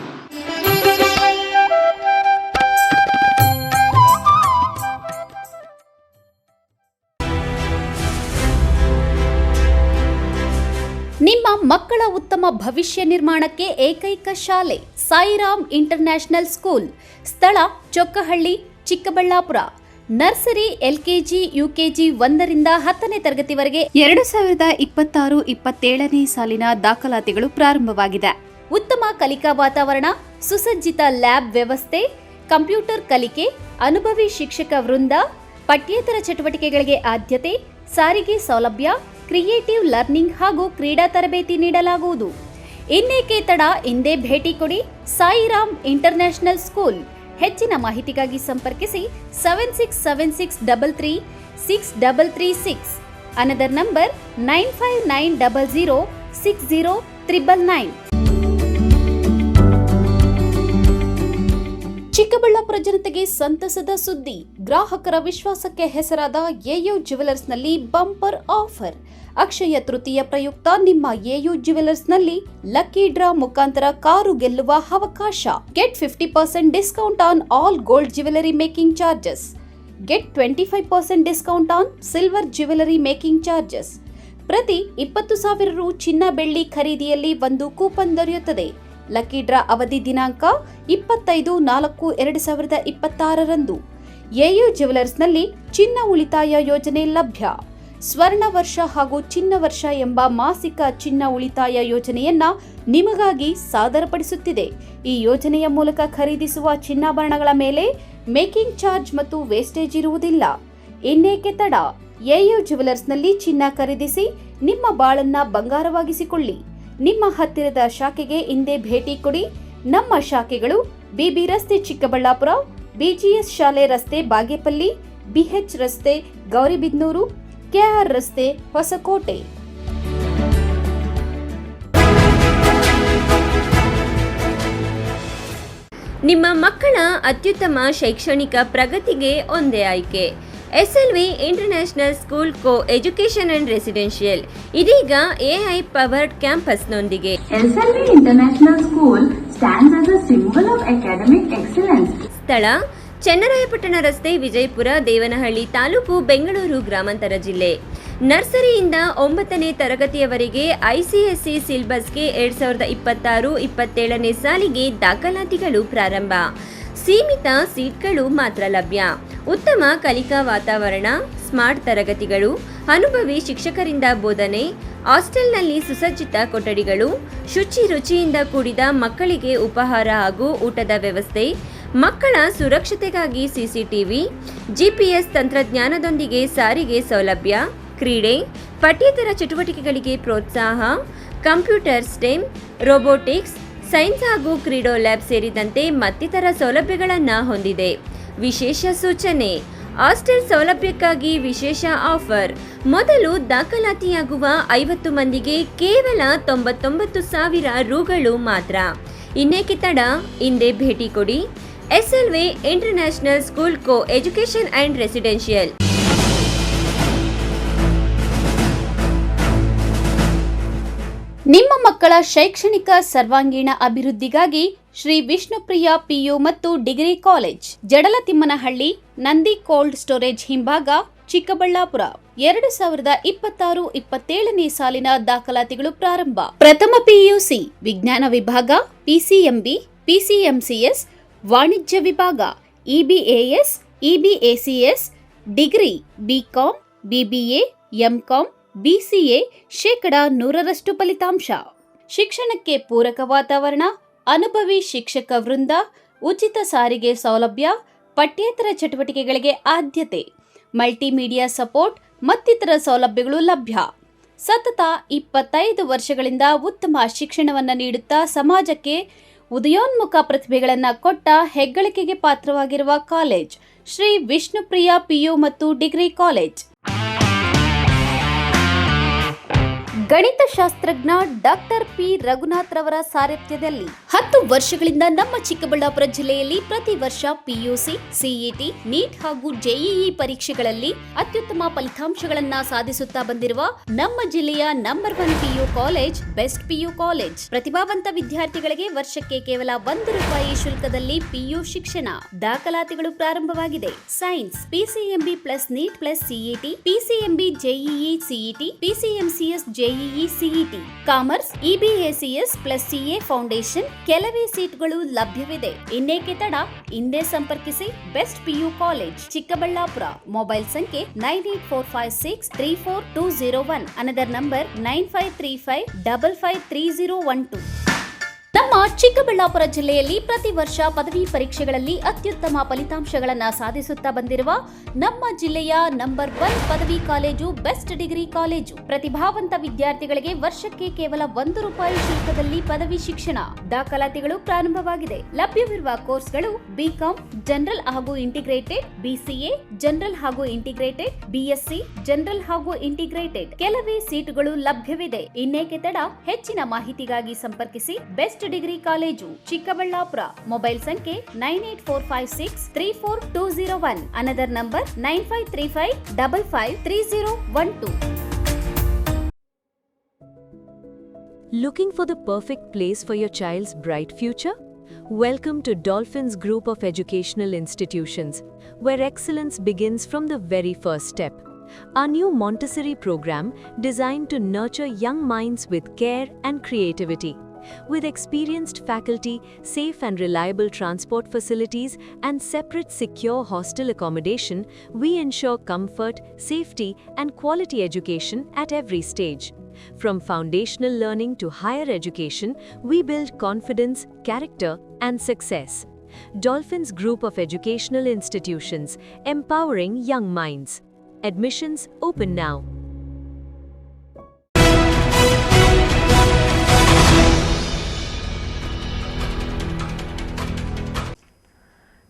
ನಿಮ್ಮ ಮಕ್ಕಳ ಉತ್ತಮ ಭವಿಷ್ಯ ನಿರ್ಮಾಣಕ್ಕೆ ಏಕೈಕ ಶಾಲೆ ಸಾಯಿರಾಮ್ ಇಂಟರ್ನ್ಯಾಷನಲ್ ಸ್ಕೂಲ್. ಸ್ಥಳ Chokkahalli, Chikkaballapur. Nursery, LKG, UKG 1ರಿಂದ 10ನೇ ತರಗತಿವರೆಗೆ 2026-27ನೇ ಸಾಲಿನ ದಾಖಲಾತಿಗಳು ಪ್ರಾರಂಭವಾಗಿದೆ. ಉತ್ತಮ ಕಲಿಕಾ ವಾತಾವರಣ, ಸುಸಜ್ಜಿತ ಲ್ಯಾಬ್ ವ್ಯವಸ್ಥೆ, ಕಂಪ್ಯೂಟರ್ ಕಲಿಕೆ, ಅನುಭವಿ ಶಿಕ್ಷಕ ವೃಂದ, ಪಠ್ಯೇತರ ಚಟುವಟಿಕೆಗಳಿಗೆ ಆದ್ಯತೆ, ಸಾರಿಗೆ ಸೌಲಭ್ಯ, ಕ್ರಿಯೇಟಿವ್ ಲರ್ನಿಂಗ್ ಹಾಗೂ ಕ್ರೀಡಾ ತರಬೇತಿ ನೀಡಲಾಗುವುದು. ಇನ್ನೇಕೆ ತಡ, ಹಿಂದೆ ಭೇಟಿ ಕೊಡಿ ಸಾಯಿರಾಮ್ ಇಂಟರ್ನ್ಯಾಷನಲ್ ಸ್ಕೂಲ್. ಹೆಚ್ಚಿನ ಮಾಹಿತಿಗಾಗಿ ಸಂಪರ್ಕಿಸಿ 7676336336. Another number 9590060999. ಚಿಕ್ಕಬಳ್ಳಾಪುರ ಜನತೆಗೆ ಸಂತಸದ ಸುದ್ದಿ. ಗ್ರಾಹಕರ ವಿಶ್ವಾಸಕ್ಕೆ ಹೆಸರಾದ AU ಜ್ಯುವೆಲರ್ಸ್ನಲ್ಲಿ bumper offer. Akshaya Tritiya ಪ್ರಯುಕ್ತ ನಿಮ್ಮ ಎಯು ಜ್ಯುವೆಲರ್ಸ್ನಲ್ಲಿ ಲಕ್ಕಿ ಡ್ರಾ ಮುಖಾಂತರ ಕಾರು ಗೆಲ್ಲುವ ಅವಕಾಶ. Get 50% discount on all gold jewellery making charges. Get 25% discount on silver jewellery making charges. ಪ್ರತಿ 20,000 ರು ಚಿನ್ನ ಬೆಳ್ಳಿ ಖರೀದಿಯಲ್ಲಿ ಒಂದು ಕೂಪನ್ ದೊರೆಯುತ್ತದೆ. ಲಕ್ಕಿ ಡ್ರಾ ಅವಧಿ ದಿನಾಂಕ 25/4/2026. ಎಯು ಜ್ಯುವೆಲರ್ಸ್ನಲ್ಲಿ ಚಿನ್ನ ಉಳಿತಾಯ ಯೋಜನೆ ಲಭ್ಯ. ಸ್ವರ್ಣ ವರ್ಷ ಹಾಗೂ ಚಿನ್ನ ವರ್ಷ ಎಂಬ ಮಾಸಿಕ ಚಿನ್ನ ಉಳಿತಾಯ ಯೋಜನೆಯನ್ನ ನಿಮಗಾಗಿ ಸಾದರಪಡಿಸುತ್ತಿದೆ. ಈ ಯೋಜನೆಯ ಮೂಲಕ ಖರೀದಿಸುವ ಚಿನ್ನಾಭರಣಗಳ ಮೇಲೆ ಮೇಕಿಂಗ್ ಚಾರ್ಜ್ ಮತ್ತು ವೇಸ್ಟೇಜ್ ಇರುವುದಿಲ್ಲ. ಇನ್ನೇಕೆ ತಡ, ಎಯು ಜ್ಯುವೆಲರ್ಸ್ನಲ್ಲಿ ಚಿನ್ನ ಖರೀದಿಸಿ ನಿಮ್ಮ ಬಾಳನ್ನ ಬಂಗಾರವಾಗಿಸಿಕೊಳ್ಳಿ. ನಿಮ್ಮ ಹತ್ತಿರದ ಶಾಖೆಗೆ ಹಿಂದೆ ಭೇಟಿ ಕೊಡಿ. ನಮ್ಮ ಶಾಖೆಗಳು ಬಿಬಿ ರಸ್ತೆ ಚಿಕ್ಕಬಳ್ಳಾಪುರ, ಬಿಜಿಎಸ್ ಶಾಲೆ ರಸ್ತೆ ಬಾಗೇಪಲ್ಲಿ, ಬಿಎಚ್ ರಸ್ತೆ ಗೌರಿಬಿದನೂರು, ಕೆಆರ್ ರಸ್ತೆ ಹೊಸಕೋಟೆ. ನಿಮ್ಮ ಮಕ್ಕಳ ಅತ್ಯುತ್ತಮ ಶೈಕ್ಷಣಿಕ ಪ್ರಗತಿಗೆ ಒಂದೇ ಆಯ್ಕೆ. SLV international school co education and residential ಇದೀಗ ಎಐ ಪವರ್ಡ್ ಕ್ಯಾಂಪಸ್ನೊಂದಿಗೆ. SLV international school stands as a symbol of academic excellence. ಸ್ಥಳ ಚನ್ನರಾಯಪಟ್ಟಣ ರಸ್ತೆ, ವಿಜಯಪುರ, ದೇವನಹಳ್ಳಿ ತಾಲೂಕು, ಬೆಂಗಳೂರು ಗ್ರಾಮಾಂತರ ಜಿಲ್ಲೆ. ನರ್ಸರಿಯಿಂದ 9ನೇ ತರಗತಿಯವರೆಗೆ ಐಸಿಎಸ್ಸಿ ಸಿಲೆಬಸ್ಗೆ 2026-27ನೇ ಸಾಲಿಗೆ ದಾಖಲಾತಿಗಳು ಪ್ರಾರಂಭ. ಸೀಮಿತ ಸೀಟ್ಗಳು ಮಾತ್ರ ಲಭ್ಯ. ಉತ್ತಮ ಕಲಿಕಾ ವಾತಾವರಣ, ಸ್ಮಾರ್ಟ್ ತರಗತಿಗಳು, ಅನುಭವಿ ಶಿಕ್ಷಕರಿಂದ ಬೋಧನೆ, ಹಾಸ್ಟೆಲ್ನಲ್ಲಿ ಸುಸಜ್ಜಿತ ಕೊಠಡಿಗಳು, ಶುಚಿ ರುಚಿಯಿಂದ ಕೂಡಿದ ಮಕ್ಕಳಿಗೆ ಉಪಹಾರ ಹಾಗೂ ಊಟದ ವ್ಯವಸ್ಥೆ, ಮಕ್ಕಳ ಸುರಕ್ಷತೆಗಾಗಿ ಸಿಸಿಟಿವಿ, ಜಿಪಿಎಸ್ ತಂತ್ರಜ್ಞಾನದೊಂದಿಗೆ ಸಾರಿಗೆ ಸೌಲಭ್ಯ, ಕ್ರೀಡೆ, ಪಠ್ಯೇತರ ಚಟುವಟಿಕೆಗಳಿಗೆ ಪ್ರೋತ್ಸಾಹ, ಕಂಪ್ಯೂಟರ್, ಸ್ಟೆಮ್, ರೋಬೋಟಿಕ್ಸ್, ಸೈನ್ಸ್ ಹಾಗೂ ಕ್ರೀಡೋ ಲ್ಯಾಬ್ ಸೇರಿದಂತೆ ಮತ್ತಿತರ ಸೌಲಭ್ಯಗಳನ್ನು ಹೊಂದಿದೆ. ವಿಶೇಷ ಸೂಚನೆ: ಹಾಸ್ಟೆಲ್ ಸೌಲಭ್ಯಕ್ಕಾಗಿ ವಿಶೇಷ ಆಫರ್. ಮೊದಲು ದಾಖಲಾತಿಯಾಗುವ 50 ಮಂದಿಗೆ ಕೇವಲ 99,000 ರುಗಳು ಮಾತ್ರ. ಇನ್ನೇಕೆ ತಡ, ಹಿಂದೆ ಭೇಟಿ ಕೊಡಿ SLV international school co education and residential. ನಿಮ್ಮ ಮಕ್ಕಳ ಶೈಕ್ಷಣಿಕ ಸರ್ವಾಂಗೀಣ ಅಭಿವೃದ್ಧಿಗಾಗಿ ಶ್ರೀ ವಿಷ್ಣುಪ್ರಿಯ ಪಿಯು ಮತ್ತು degree college, Jadalathimmanahalli, Nandi cold storage ಹಿಂಭಾಗ, ಚಿಕ್ಕಬಳ್ಳಾಪುರ. 2026-27ನೇ ಸಾಲಿನ ದಾಖಲಾತಿಗಳು ಪ್ರಾರಂಭ. ಪ್ರಥಮ ಪಿಯುಸಿ ವಿಜ್ಞಾನ ವಿಭಾಗ, ಪಿಸಿಎಂಬಿ, ಪಿಸಿಎಂಸಿಎಸ್, ವಾಣಿಜ್ಯ ವಿಭಾಗ, EBAS, EBACS, degree BCom, BBA, MCom, BCA 100% ಫಲಿತಾಂಶ. ಶಿಕ್ಷಣಕ್ಕೆ ಪೂರಕ ವಾತಾವರಣ, ಅನುಭವಿ ಶಿಕ್ಷಕ ವೃಂದ, ಉಚಿತ ಸಾರಿಗೆ ಸೌಲಭ್ಯ, ಪಠ್ಯೇತರ ಚಟುವಟಿಕೆಗಳಿಗೆ ಆದ್ಯತೆ, ಮಲ್ಟಿಮೀಡಿಯಾ ಸಪೋರ್ಟ್ ಮತ್ತಿತರ ಸೌಲಭ್ಯಗಳು ಲಭ್ಯ. ಸತತ 25 ವರ್ಷಗಳಿಂದ ಉತ್ತಮ ಶಿಕ್ಷಣವನ್ನು ನೀಡುತ್ತಾ ಸಮಾಜಕ್ಕೆ ಉದಯೋನ್ಮುಖ ಪ್ರತಿಭೆಗಳನ್ನು ಕೊಟ್ಟ ಹೆಗ್ಗಳಿಕೆಗೆ ಪಾತ್ರವಾಗಿರುವ ಕಾಲೇಜ್ ಶ್ರೀ ವಿಷ್ಣುಪ್ರಿಯ ಪಿಯು ಮತ್ತು ಡಿಗ್ರಿ ಕಾಲೇಜ್. ಗಣಿತಶಾಸ್ತ್ರಜ್ಞ ಡಾಕ್ಟರ್ ಪಿ ರಘುನಾಥ್ ರವರ ಸಾರಥ್ಯದಲ್ಲಿ 10 ವರ್ಷಗಳಿಂದ ನಮ್ಮ ಚಿಕ್ಕಬಳ್ಳಾಪುರ ಜಿಲ್ಲೆಯಲ್ಲಿ ಪ್ರತಿ ವರ್ಷ ಪಿಯುಸಿ, ಸಿಇಟಿ, ನೀಟ್ ಹಾಗೂ ಜೆಇಇ ಪರೀಕ್ಷೆಗಳಲ್ಲಿ ಅತ್ಯುತ್ತಮ ಫಲಿತಾಂಶಗಳನ್ನ ಸಾಧಿಸುತ್ತಾ ಬಂದಿರುವ ನಮ್ಮ ಜಿಲ್ಲೆಯ number 1 PU college best PU college. ಪ್ರತಿಭಾವಂತ ವಿದ್ಯಾರ್ಥಿಗಳಿಗೆ ವರ್ಷಕ್ಕೆ ಕೇವಲ ₹1 ಶುಲ್ಕದಲ್ಲಿ ಪಿಯು ಶಿಕ್ಷಣ. ದಾಖಲಾತಿಗಳು ಪ್ರಾರಂಭವಾಗಿದೆ. Science PCMB plus NEET plus CET, PCMB JEE CET, PCMCS JEE JEE CET, commerce EBACS plus CA foundation ಕೆಲವೇ ಸೀಟ್ಗಳು ಲಭ್ಯವಿದೆ. ಇನ್ನೇಕೆ ತಡ, ಹಿಂದೆ ಸಂಪರ್ಕಿಸಿ best PU college Chikkaballapura. Mobile ಸಂಖ್ಯೆ 9845634201, ಅನದರ್ ನಂಬರ್ 9535553012. ನಮ್ಮ ಚಿಕ್ಕಬಳ್ಳಾಪುರ ಜಿಲ್ಲೆಯಲ್ಲಿ ಪ್ರತಿ ವರ್ಷ ಪದವಿ ಪರೀಕ್ಷೆಗಳಲ್ಲಿ ಅತ್ಯುತ್ತಮ ಫಲಿತಾಂಶಗಳನ್ನು ಸಾಧಿಸುತ್ತಾ ಬಂದಿರುವ ನಮ್ಮ ಜಿಲ್ಲೆಯ ನಂಬರ್ 1 ಪದವಿ ಕಾಲೇಜು ಬೆಸ್ಟ್ ಡಿಗ್ರಿ ಕಾಲೇಜು. ಪ್ರತಿಭಾವಂತ ವಿದ್ಯಾರ್ಥಿಗಳಿಗೆ ವರ್ಷಕ್ಕೆ ಕೇವಲ ₹1 ಶುಲ್ಕದಲ್ಲಿ ಪದವಿ ಶಿಕ್ಷಣ. ದಾಖಲಾತಿಗಳು ಪ್ರಾರಂಭವಾಗಿದೆ. ಲಭ್ಯವಿರುವ ಕೋರ್ಸ್ಗಳು BCom ಜನರಲ್ ಹಾಗೂ ಇಂಟಿಗ್ರೇಟೆಡ್, BCA ಜನರಲ್ ಹಾಗೂ ಇಂಟಿಗ್ರೇಟೆಡ್, BSc ಜನರಲ್ ಹಾಗೂ ಇಂಟಿಗ್ರೇಟೆಡ್. ಕೆಲವೇ ಸೀಟುಗಳು ಲಭ್ಯವಿದೆ. ಇನ್ನೇಕೆ ತಡ, ಹೆಚ್ಚಿನ ಮಾಹಿತಿಗಾಗಿ ಸಂಪರ್ಕಿಸಿ best degree college Chikkaballapura. Mobile ಸಂಖ್ಯೆ 9845634201, another number 9535553012. Looking for the perfect place for your child's bright future? Welcome to Dolphins Group of Educational Institutions, where excellence begins from the very first step. Our new Montessori program designed to nurture young minds with care and creativity. With experienced faculty, safe and reliable transport facilities, and separate secure hostel accommodation, we ensure comfort, safety, and quality education at every stage. From foundational learning to higher education, we build confidence, character, and success. Dolphins Group of Educational Institutions, empowering young minds. Admissions open now.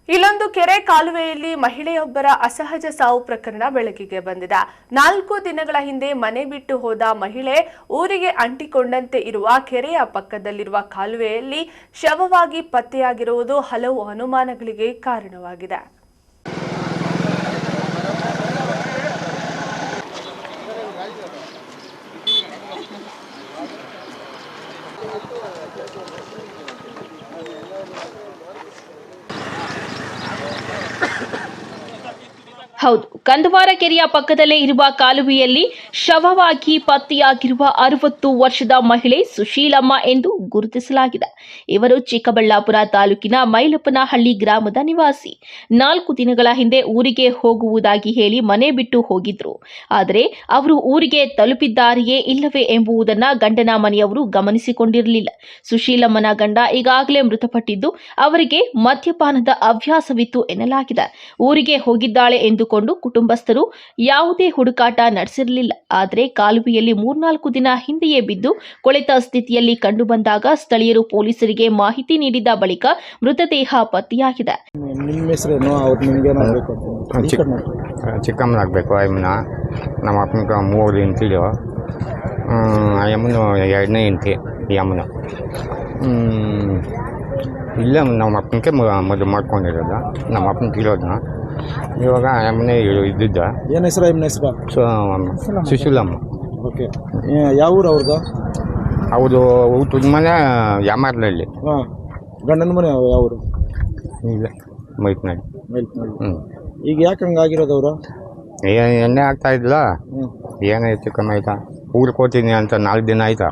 ಇಲ್ಲೊಂದು ಕೆರೆ ಕಾಲುವೆಯಲ್ಲಿ ಮಹಿಳೆಯೊಬ್ಬರ ಅಸಹಜ ಸಾವು ಪ್ರಕರಣ ಬೆಳಕಿಗೆ ಬಂದಿದೆ. 4 ದಿನಗಳ ಹಿಂದೆ ಮನೆ ಬಿಟ್ಟು ಹೋದ ಮಹಿಳೆ ಊರಿಗೆ ಅಂಟಿಕೊಂಡಂತೆ ಇರುವ ಕೆರೆಯ ಪಕ್ಕದಲ್ಲಿರುವ ಕಾಲುವೆಯಲ್ಲಿ ಶವವಾಗಿ ಪತ್ತೆಯಾಗಿರುವುದು ಹಲವು ಅನುಮಾನಗಳಿಗೆ ಕಾರಣವಾಗಿದೆ. ಹೌದು, ಕಂದವಾರ ಕೆರೆಯ ಪಕ್ಕದಲ್ಲೇ ಇರುವ ಕಾಲುವೆಯಲ್ಲಿ ಶವವಾಗಿ ಪತ್ತೆಯಾಗಿರುವ 60 ವರ್ಷದ ಮಹಿಳೆ ಸುಶೀಲಮ್ಮ ಎಂದು ಗುರುತಿಸಲಾಗಿದೆ. ಇವರು ಚಿಕ್ಕಬಳ್ಳಾಪುರ ತಾಲೂಕಿನ ಮೈಲಪ್ಪನಹಳ್ಳಿ ಗ್ರಾಮದ ನಿವಾಸಿ. 4 ದಿನಗಳ ಹಿಂದೆ ಊರಿಗೆ ಹೋಗುವುದಾಗಿ ಹೇಳಿ ಮನೆ ಬಿಟ್ಟು ಹೋಗಿದ್ರು. ಆದರೆ ಅವರು ಊರಿಗೆ ತಲುಪಿದ್ದಾರೆಯೇ ಇಲ್ಲವೇ ಎಂಬುದನ್ನು ಗಂಡನ ಮನೆಯವರು ಗಮನಿಸಿಕೊಂಡಿರಲಿಲ್ಲ. ಸುಶೀಲಮ್ಮನ ಗಂಡ ಈಗಾಗಲೇ ಮೃತಪಟ್ಟಿದ್ದು, ಅವರಿಗೆ ಮದ್ಯಪಾನದ ಹವ್ಯಾಸವಿತ್ತು ಎನ್ನಲಾಗಿದೆ. ಊರಿಗೆ ಹೋಗಿದ್ದಾಳೆ ಎಂದುಕೊಂಡು ಕುಟುಂಬಸ್ಥರು ಯಾವುದೇ ಹುಡುಕಾಟ ನಡೆಸಿರಲಿಲ್ಲ. ಆದರೆ ಕಾಲುವೆಯಲ್ಲಿ 3-4 ದಿನ ಹಿಂದೆಯೇ ಬಿದ್ದು ಕೊಳೆತ ಸ್ಥಿತಿಯಲ್ಲಿ ಕಂಡುಬಂದಾಗ ಸ್ಥಳೀಯರು ಪೊಲೀಸರಿಗೆ ಮಾಹಿತಿ ನೀಡಿದ ಬಳಿಕ ಮೃತದೇಹ ಪತ್ತೆಯಾಗಿದೆ. ಚಿಕ್ಕಮ್ಮನಾಗಬೇಕು. ಅಮ್ಮನ ನಮ್ಮ ಅಪ್ಪನಿಗೆ 3 ಹೆಂಡತಿಗಳು, ಅಮ್ಮನ 2ನೇ ಹೆಂಡತಿ. ಈ ಅಮ್ಮನ ಇಲ್ಲ ನಮ್ಮ ಅಪ್ಪನಿಗೆ ಮದುವೆ ಮಾಡ್ಕೊಂಡಿರೋದು. ನಮ್ಮ ಅಪ್ಪನ ತೀರೋದನ್ನ ಇವಾಗ ಅಮ್ಮನೇ ಇದ್ದಿದ್ದ. ಏನು ಹೆಸರು? ಅಮ್ಮನ ಹೆಸರು ಸುಶೀಲಮ್ಮ. ಓಕೆ, ಯಾವ ಊರು ಅವ್ರದ್ದು? ಹೌದು, ಊಟದ ಮನೆ ಯಾಮಾರ್ಲಲ್ಲಿ. ಹಾಂ, ಗಂಡನ ಮನೆ ಯಾವ ಊರು? ಇಲ್ಲ, ಮೈತ್ನಾಡಿ. ಈಗ ಯಾಕೆ ಹಂಗಾಗಿರೋದು ಅವರು? ಎಣ್ಣೆ ಆಗ್ತಾ ಇದ್ದಿಲ್ಲ, ಏನಾಯ್ತು ಕಮ್ಮಿ ಆಯ್ತಾ. ಊರಿಗೆ ಹೋಗ್ತೀನಿ ಅಂತ 4 ದಿನ ಆಯ್ತಾ.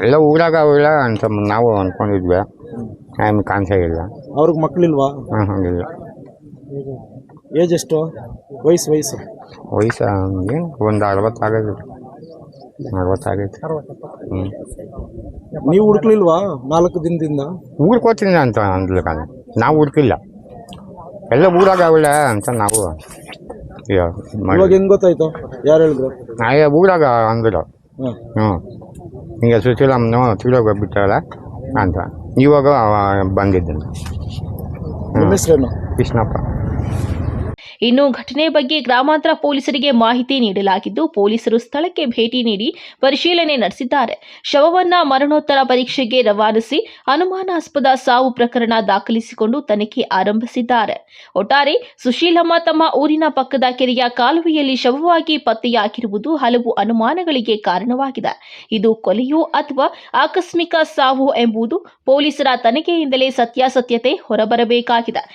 ಎಲ್ಲ ಊರಾಗ ಅವಳ ಅಂತ ನಾವು ಅಂದ್ಕೊಂಡಿದ್ವಿ. ಆಮೇಲೆ ಕಾಣಿಸೇ ಇಲ್ಲ. ಅವ್ರಿಗೆ ಮಕ್ಕಳಿಲ್ವಾ? ಇಲ್ಲ. ಏಜ್ ಎಷ್ಟು? ವಯಸ್ಸು ಏನು ಒಂದು 60 ಆಗೈತೆ. 60 ಆಗೈತೆ. ನೀವು ಹುಡುಕ್ಲಿಲ್ವಾ 4 ದಿನದಿಂದ? ಊರಿಗೆ ಹೋಗ್ತೀನಿ ಅಂತ ಅಂದ್ಲ. ನಾವು ಹುಡುಕಿಲ್ಲ, ಎಲ್ಲ ಊರಾಗ ಅವಳ ಅಂತ ನಾವು. ಇವಾಗ ಹೆಂಗೆ ಗೊತ್ತಾಯ್ತು? ಯಾರು ಹೇಳಿದ್ರು? ಊರಾಗ ಅಂದ್ರು. ಹಿಂಗೆ ಸುಶೀಲಮ್ಮನು ತಿಳೋಗ್ಬಿಟ್ಟಾಳ ಅಂತ. ಇವಾಗ ಬಂದಿದ್ದೀನಿ. ಕೃಷ್ಣಪ್ಪ. ಇನ್ನು ಘಟನೆ ಬಗ್ಗೆ ಗ್ರಾಮಾಂತರ ಪೊಲೀಸರಿಗೆ ಮಾಹಿತಿ ನೀಡಲಾಗಿದ್ದು, ಪೊಲೀಸರು ಸ್ಥಳಕ್ಕೆ ಭೇಟಿ ನೀಡಿ ಪರಿಶೀಲನೆ ನಡೆಸಿದ್ದಾರೆ. ಶವವನ್ನ ಮರಣೋತ್ತರ ಪರೀಕ್ಷೆಗೆ ರವಾನಿಸಿ ಅನುಮಾನಾಸ್ಪದ ಸಾವು ಪ್ರಕರಣ ದಾಖಲಿಸಿಕೊಂಡು ತನಿಖೆ ಆರಂಭಿಸಿದ್ದಾರೆ. ಒಟ್ಟಾರೆ ಸುಶೀಲಮ್ಮ ತಮ್ಮ ಊರಿನ ಪಕ್ಕದ ಕೆರೆಯ ಕಾಲುವೆಯಲ್ಲಿ ಶವವಾಗಿ ಪತ್ತೆಯಾಗಿರುವುದು ಹಲವು ಅನುಮಾನಗಳಿಗೆ ಕಾರಣವಾಗಿದೆ. ಇದು ಕೊಲೆಯೋ ಅಥವಾ ಆಕಸ್ಮಿಕ ಸಾವು ಎಂಬುದು ಪೊಲೀಸರ ತನಿಖೆಯಿಂದಲೇ ಸತ್ಯಾಸತ್ಯತೆ ಹೊರಬರಬೇಕಾಗಿದೆ.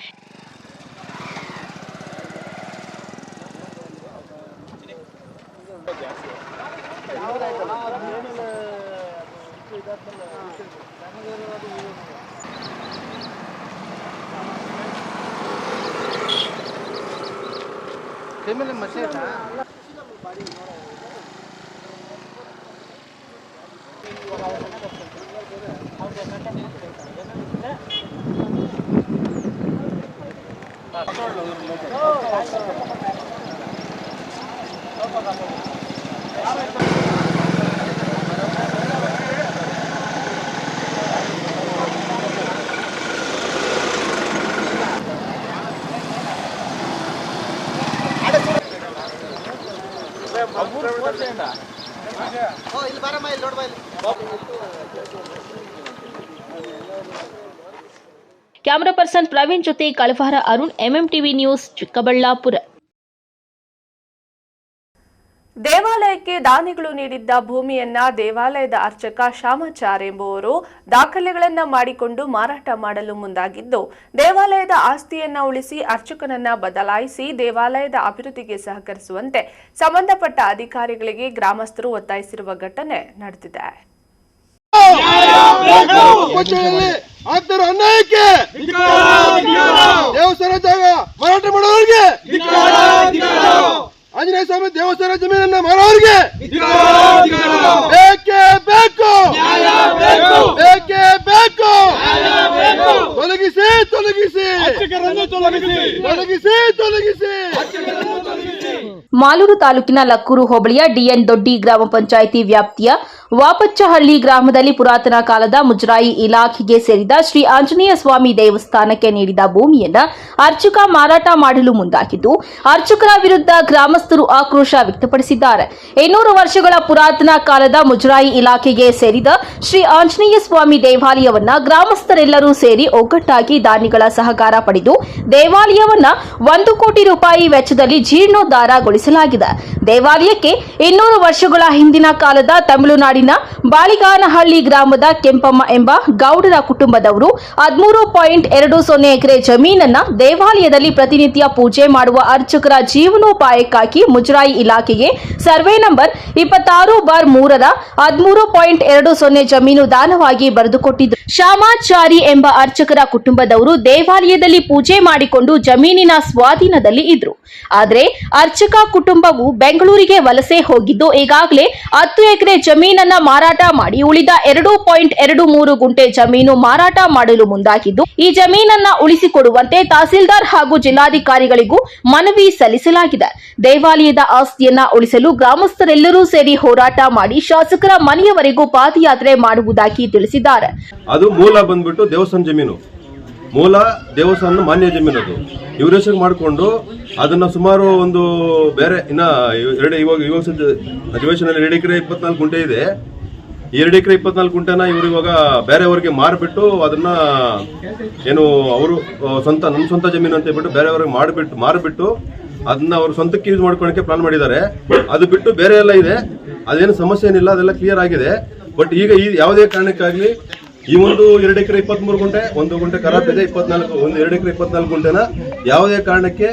ಕ್ಯಾಮರಾ ಪರ್ಸನ್ ಪ್ರವೀಣ್ ಜೊತೆ ಕಳವಾರ ಅರುಣ್, ಎಂಎಂಟಿವಿ ನ್ಯೂಸ್, ಚಿಕ್ಕಬಳ್ಳಾಪುರ. ದೇವಾಲಯಕ್ಕೆ ದಾನಿಗಳು ನೀಡಿದ್ದ ಭೂಮಿಯನ್ನ ದೇವಾಲಯದ ಅರ್ಚಕ ಶ್ಯಾಮಾಚಾರ್ ಎಂಬುವರು ದಾಖಲೆಗಳನ್ನ ಮಾಡಿಕೊಂಡು ಮಾರಾಟ ಮಾಡಲು ಮುಂದಾಗಿದ್ದು, ದೇವಾಲಯದ ಆಸ್ತಿಯನ್ನ ಉಳಿಸಿ ಅರ್ಚಕನನ್ನ ಬದಲಾಯಿಸಿ ದೇವಾಲಯದ ಅಭಿವೃದ್ಧಿಗೆ ಸಹಕರಿಸುವಂತೆ ಸಂಬಂಧಪಟ್ಟ ಅಧಿಕಾರಿಗಳಿಗೆ ಗ್ರಾಮಸ್ಥರು ಒತ್ತಾಯಿಸಿರುವ ಘಟನೆ ನಡೆದಿದೆ. ದೇವಸ್ಥಾನ ಜಾಗ ಮಾರಾಟ ಮಾಡೋರಿಗೆ, ಆಂಜನೇಯ ಸ್ವಾಮಿ ದೇವಸ್ಥಾನ ಜಮೀನನ್ನ ಮಾರೋರಿಗೆ ಬೇಕೇ ಬೇಕು, ಬೇಕೇ ಬೇಕು. ತೊಲಗಿಸಿ ತೊಲಗಿಸಿ ತೊಲಗಿಸಿ ತೊಲಗಿಸಿ. ಮಾಲೂರು ತಾಲೂಕಿನ ಲಕ್ಕೂರು ಹೋಬಳಿಯ ಡಿಎನ್ ದೊಡ್ಡಿ ಗ್ರಾಮ ಪಂಚಾಯಿತಿ ವ್ಯಾಪ್ತಿಯ ವಾಪಚ್ಚಹಳ್ಳಿ ಗ್ರಾಮದಲ್ಲಿ ಪುರಾತನ ಕಾಲದ ಮುಜರಾಯಿ ಇಲಾಖೆಗೆ ಸೇರಿದ ಶ್ರೀ ಆಂಜನೇಯ ಸ್ವಾಮಿ ದೇವಸ್ಥಾನಕ್ಕೆ ನೀಡಿದ ಭೂಮಿಯನ್ನ ಅರ್ಚಕ ಮಾರಾಟ ಮಾಡಲು ಮುಂದಾಗಿದ್ದು, ಅರ್ಚಕರ ವಿರುದ್ಧ ಗ್ರಾಮಸ್ಥರು ಆಕ್ರೋಶ ವ್ಯಕ್ತಪಡಿಸಿದ್ದಾರೆ. 200 ವರ್ಷಗಳ ಪುರಾತನ ಕಾಲದ ಮುಜರಾಯಿ ಇಲಾಖೆಗೆ ಸೇರಿದ ಶ್ರೀ ಆಂಜನೇಯ ಸ್ವಾಮಿ ದೇವಾಲಯವನ್ನ ಗ್ರಾಮಸ್ಥರೆಲ್ಲರೂ ಸೇರಿ ಒಗ್ಗಟ್ಟಾಗಿ ದಾನಿಗಳ ಸಹಕಾರ ಪಡೆದು ದೇವಾಲಯವನ್ನ 1 ಕೋಟಿ ರೂಪಾಯಿ ವೆಚ್ಚದಲ್ಲಿ ಜೀರ್ಣೋದ್ಧಾರಗೊಳಿಸಲಾಗಿದೆ. ದೇವಾಲಯಕ್ಕೆ 200 ವರ್ಷಗಳ ಹಿಂದಿನ ಕಾಲದ ತಮಿಳುನಾಡಿನ ಬಾಳಿಗಾನಹಳ್ಳಿ ಗ್ರಾಮದ ಕೆಂಪಮ್ಮ ಎಂಬ ಗೌಡರ ಕುಟುಂಬದವರು 13.20 ಎಕರೆ ಜಮೀನನ್ನ ದೇವಾಲಯದಲ್ಲಿ ಪ್ರತಿನಿತ್ಯ ಪೂಜೆ ಮಾಡುವ ಅರ್ಚಕರ ಜೀವನೋಪಾಯಕ್ಕಾಗಿ ಮುಜರಾಯಿ ಇಲಾಖೆಗೆ ಸರ್ವೆ ನಂಬರ್ 26/3ರ 13.20 ಜಮೀನು ದಾನವಾಗಿ ಬರೆದುಕೊಟ್ಟಿದ್ದರು. ಶ್ಯಾಮಾಚಾರಿ ಎಂಬ ಅರ್ಚಕರ ಕುಟುಂಬದವರು ದೇವಾಲಯದಲ್ಲಿ ಪೂಜೆ ಮಾಡಿಕೊಂಡು ಜಮೀನಿನ ಸ್ವಾಧೀನದಲ್ಲಿ ಇದ್ರು. ಆದರೆ ಅರ್ಚಕ ಕುಟುಂಬವು ಬೆಂಗಳೂರಿಗೆ ವಲಸೆ ಹೋಗಿದ್ದು, ಈಗಾಗಲೇ 10 ಎಕರೆ ಜಮೀನನ್ನ ಮಾರಾಟ ಮಾಡಿ ಉಳಿದ 2.23 ಗುಂಟೆ ಜಮೀನು ಮಾರಾಟ ಮಾಡಲು ಮುಂದಾಗಿದ್ದು, ಈ ಜಮೀನನ್ನ ಉಳಿಸಿಕೊಡುವಂತೆ ತಹಸೀಲ್ದಾರ್ ಹಾಗೂ ಜಿಲ್ಲಾಧಿಕಾರಿಗಳಿಗೂ ಮನವಿ ಸಲ್ಲಿಸಲಾಗಿದೆ. ದೇವಾಲಯದ ಆಸ್ತಿಯನ್ನ ಉಳಿಸಲು ಗ್ರಾಮಸ್ಥರೆಲ್ಲರೂ ಸೇರಿ ಹೋರಾಟ ಮಾಡಿ ಶಾಸಕರ ಮನೆಯವರೆಗೂ ಪಾದಯಾತ್ರೆ ಮಾಡುವುದಾಗಿ ತಿಳಿಸಿದ್ದಾರೆ. ಅದು ಮೂಲ ಬಂದ್ಬಿಟ್ಟು ದೇವಸ್ಥಾನ ಜಮೀನು, ಮೂಲ ದೇವಸ್ಥಾನ ಮಾನ್ಯ ಜಮೀನು. ಅದು ಇವ್ರ ಹೆಸರು ಮಾಡಿಕೊಂಡು ಅದನ್ನ ಸುಮಾರು ಒಂದು ಬೇರೆ ಇನ್ನ ಇವಾಗ ಅಧಿವೇಶನದಲ್ಲಿ 2 ಎಕರೆ 24 ಗುಂಟೆ ಇದೆ. 2 ಎಕರೆ 24 ಗುಂಟೆನ ಇವರು ಇವಾಗ ಬೇರೆಯವರಿಗೆ ಮಾರ್ಬಿಟ್ಟು ಅದನ್ನ ಏನು ಅವರು ನನ್ನ ಸ್ವಂತ ಜಮೀನು ಅಂತ ಹೇಳ್ಬಿಟ್ಟು ಬೇರೆಯವ್ರಿಗೆ ಮಾರ್ಬಿಟ್ಟು ಅದನ್ನ ಅವ್ರ ಸ್ವಂತಕ್ಕೆ ಯೂಸ್ ಮಾಡ್ಕೊಳ್ಳೋಕೆ ಪ್ಲಾನ್ ಮಾಡಿದ್ದಾರೆ. ಅದು ಬಿಟ್ಟು ಬೇರೆ ಎಲ್ಲ ಇದೆ, ಅದೇನು ಸಮಸ್ಯೆ ಏನಿಲ್ಲ, ಅದೆಲ್ಲ ಕ್ಲಿಯರ್ ಆಗಿದೆ. ಬಟ್ ಈಗ ಈ ಯಾವುದೇ ಕಾರಣಕ್ಕಾಗ್ಲಿ ಈ ಒಂದು 2 ಎಕರೆ 23 ಗುಂಟೆ, 1 ಗುಂಟೆ ಖರಾಬ್ ಇದೆ, 2 ಎಕರೆ 24 ಗುಂಟೆನ ಯಾವುದೇ ಕಾರಣಕ್ಕೆ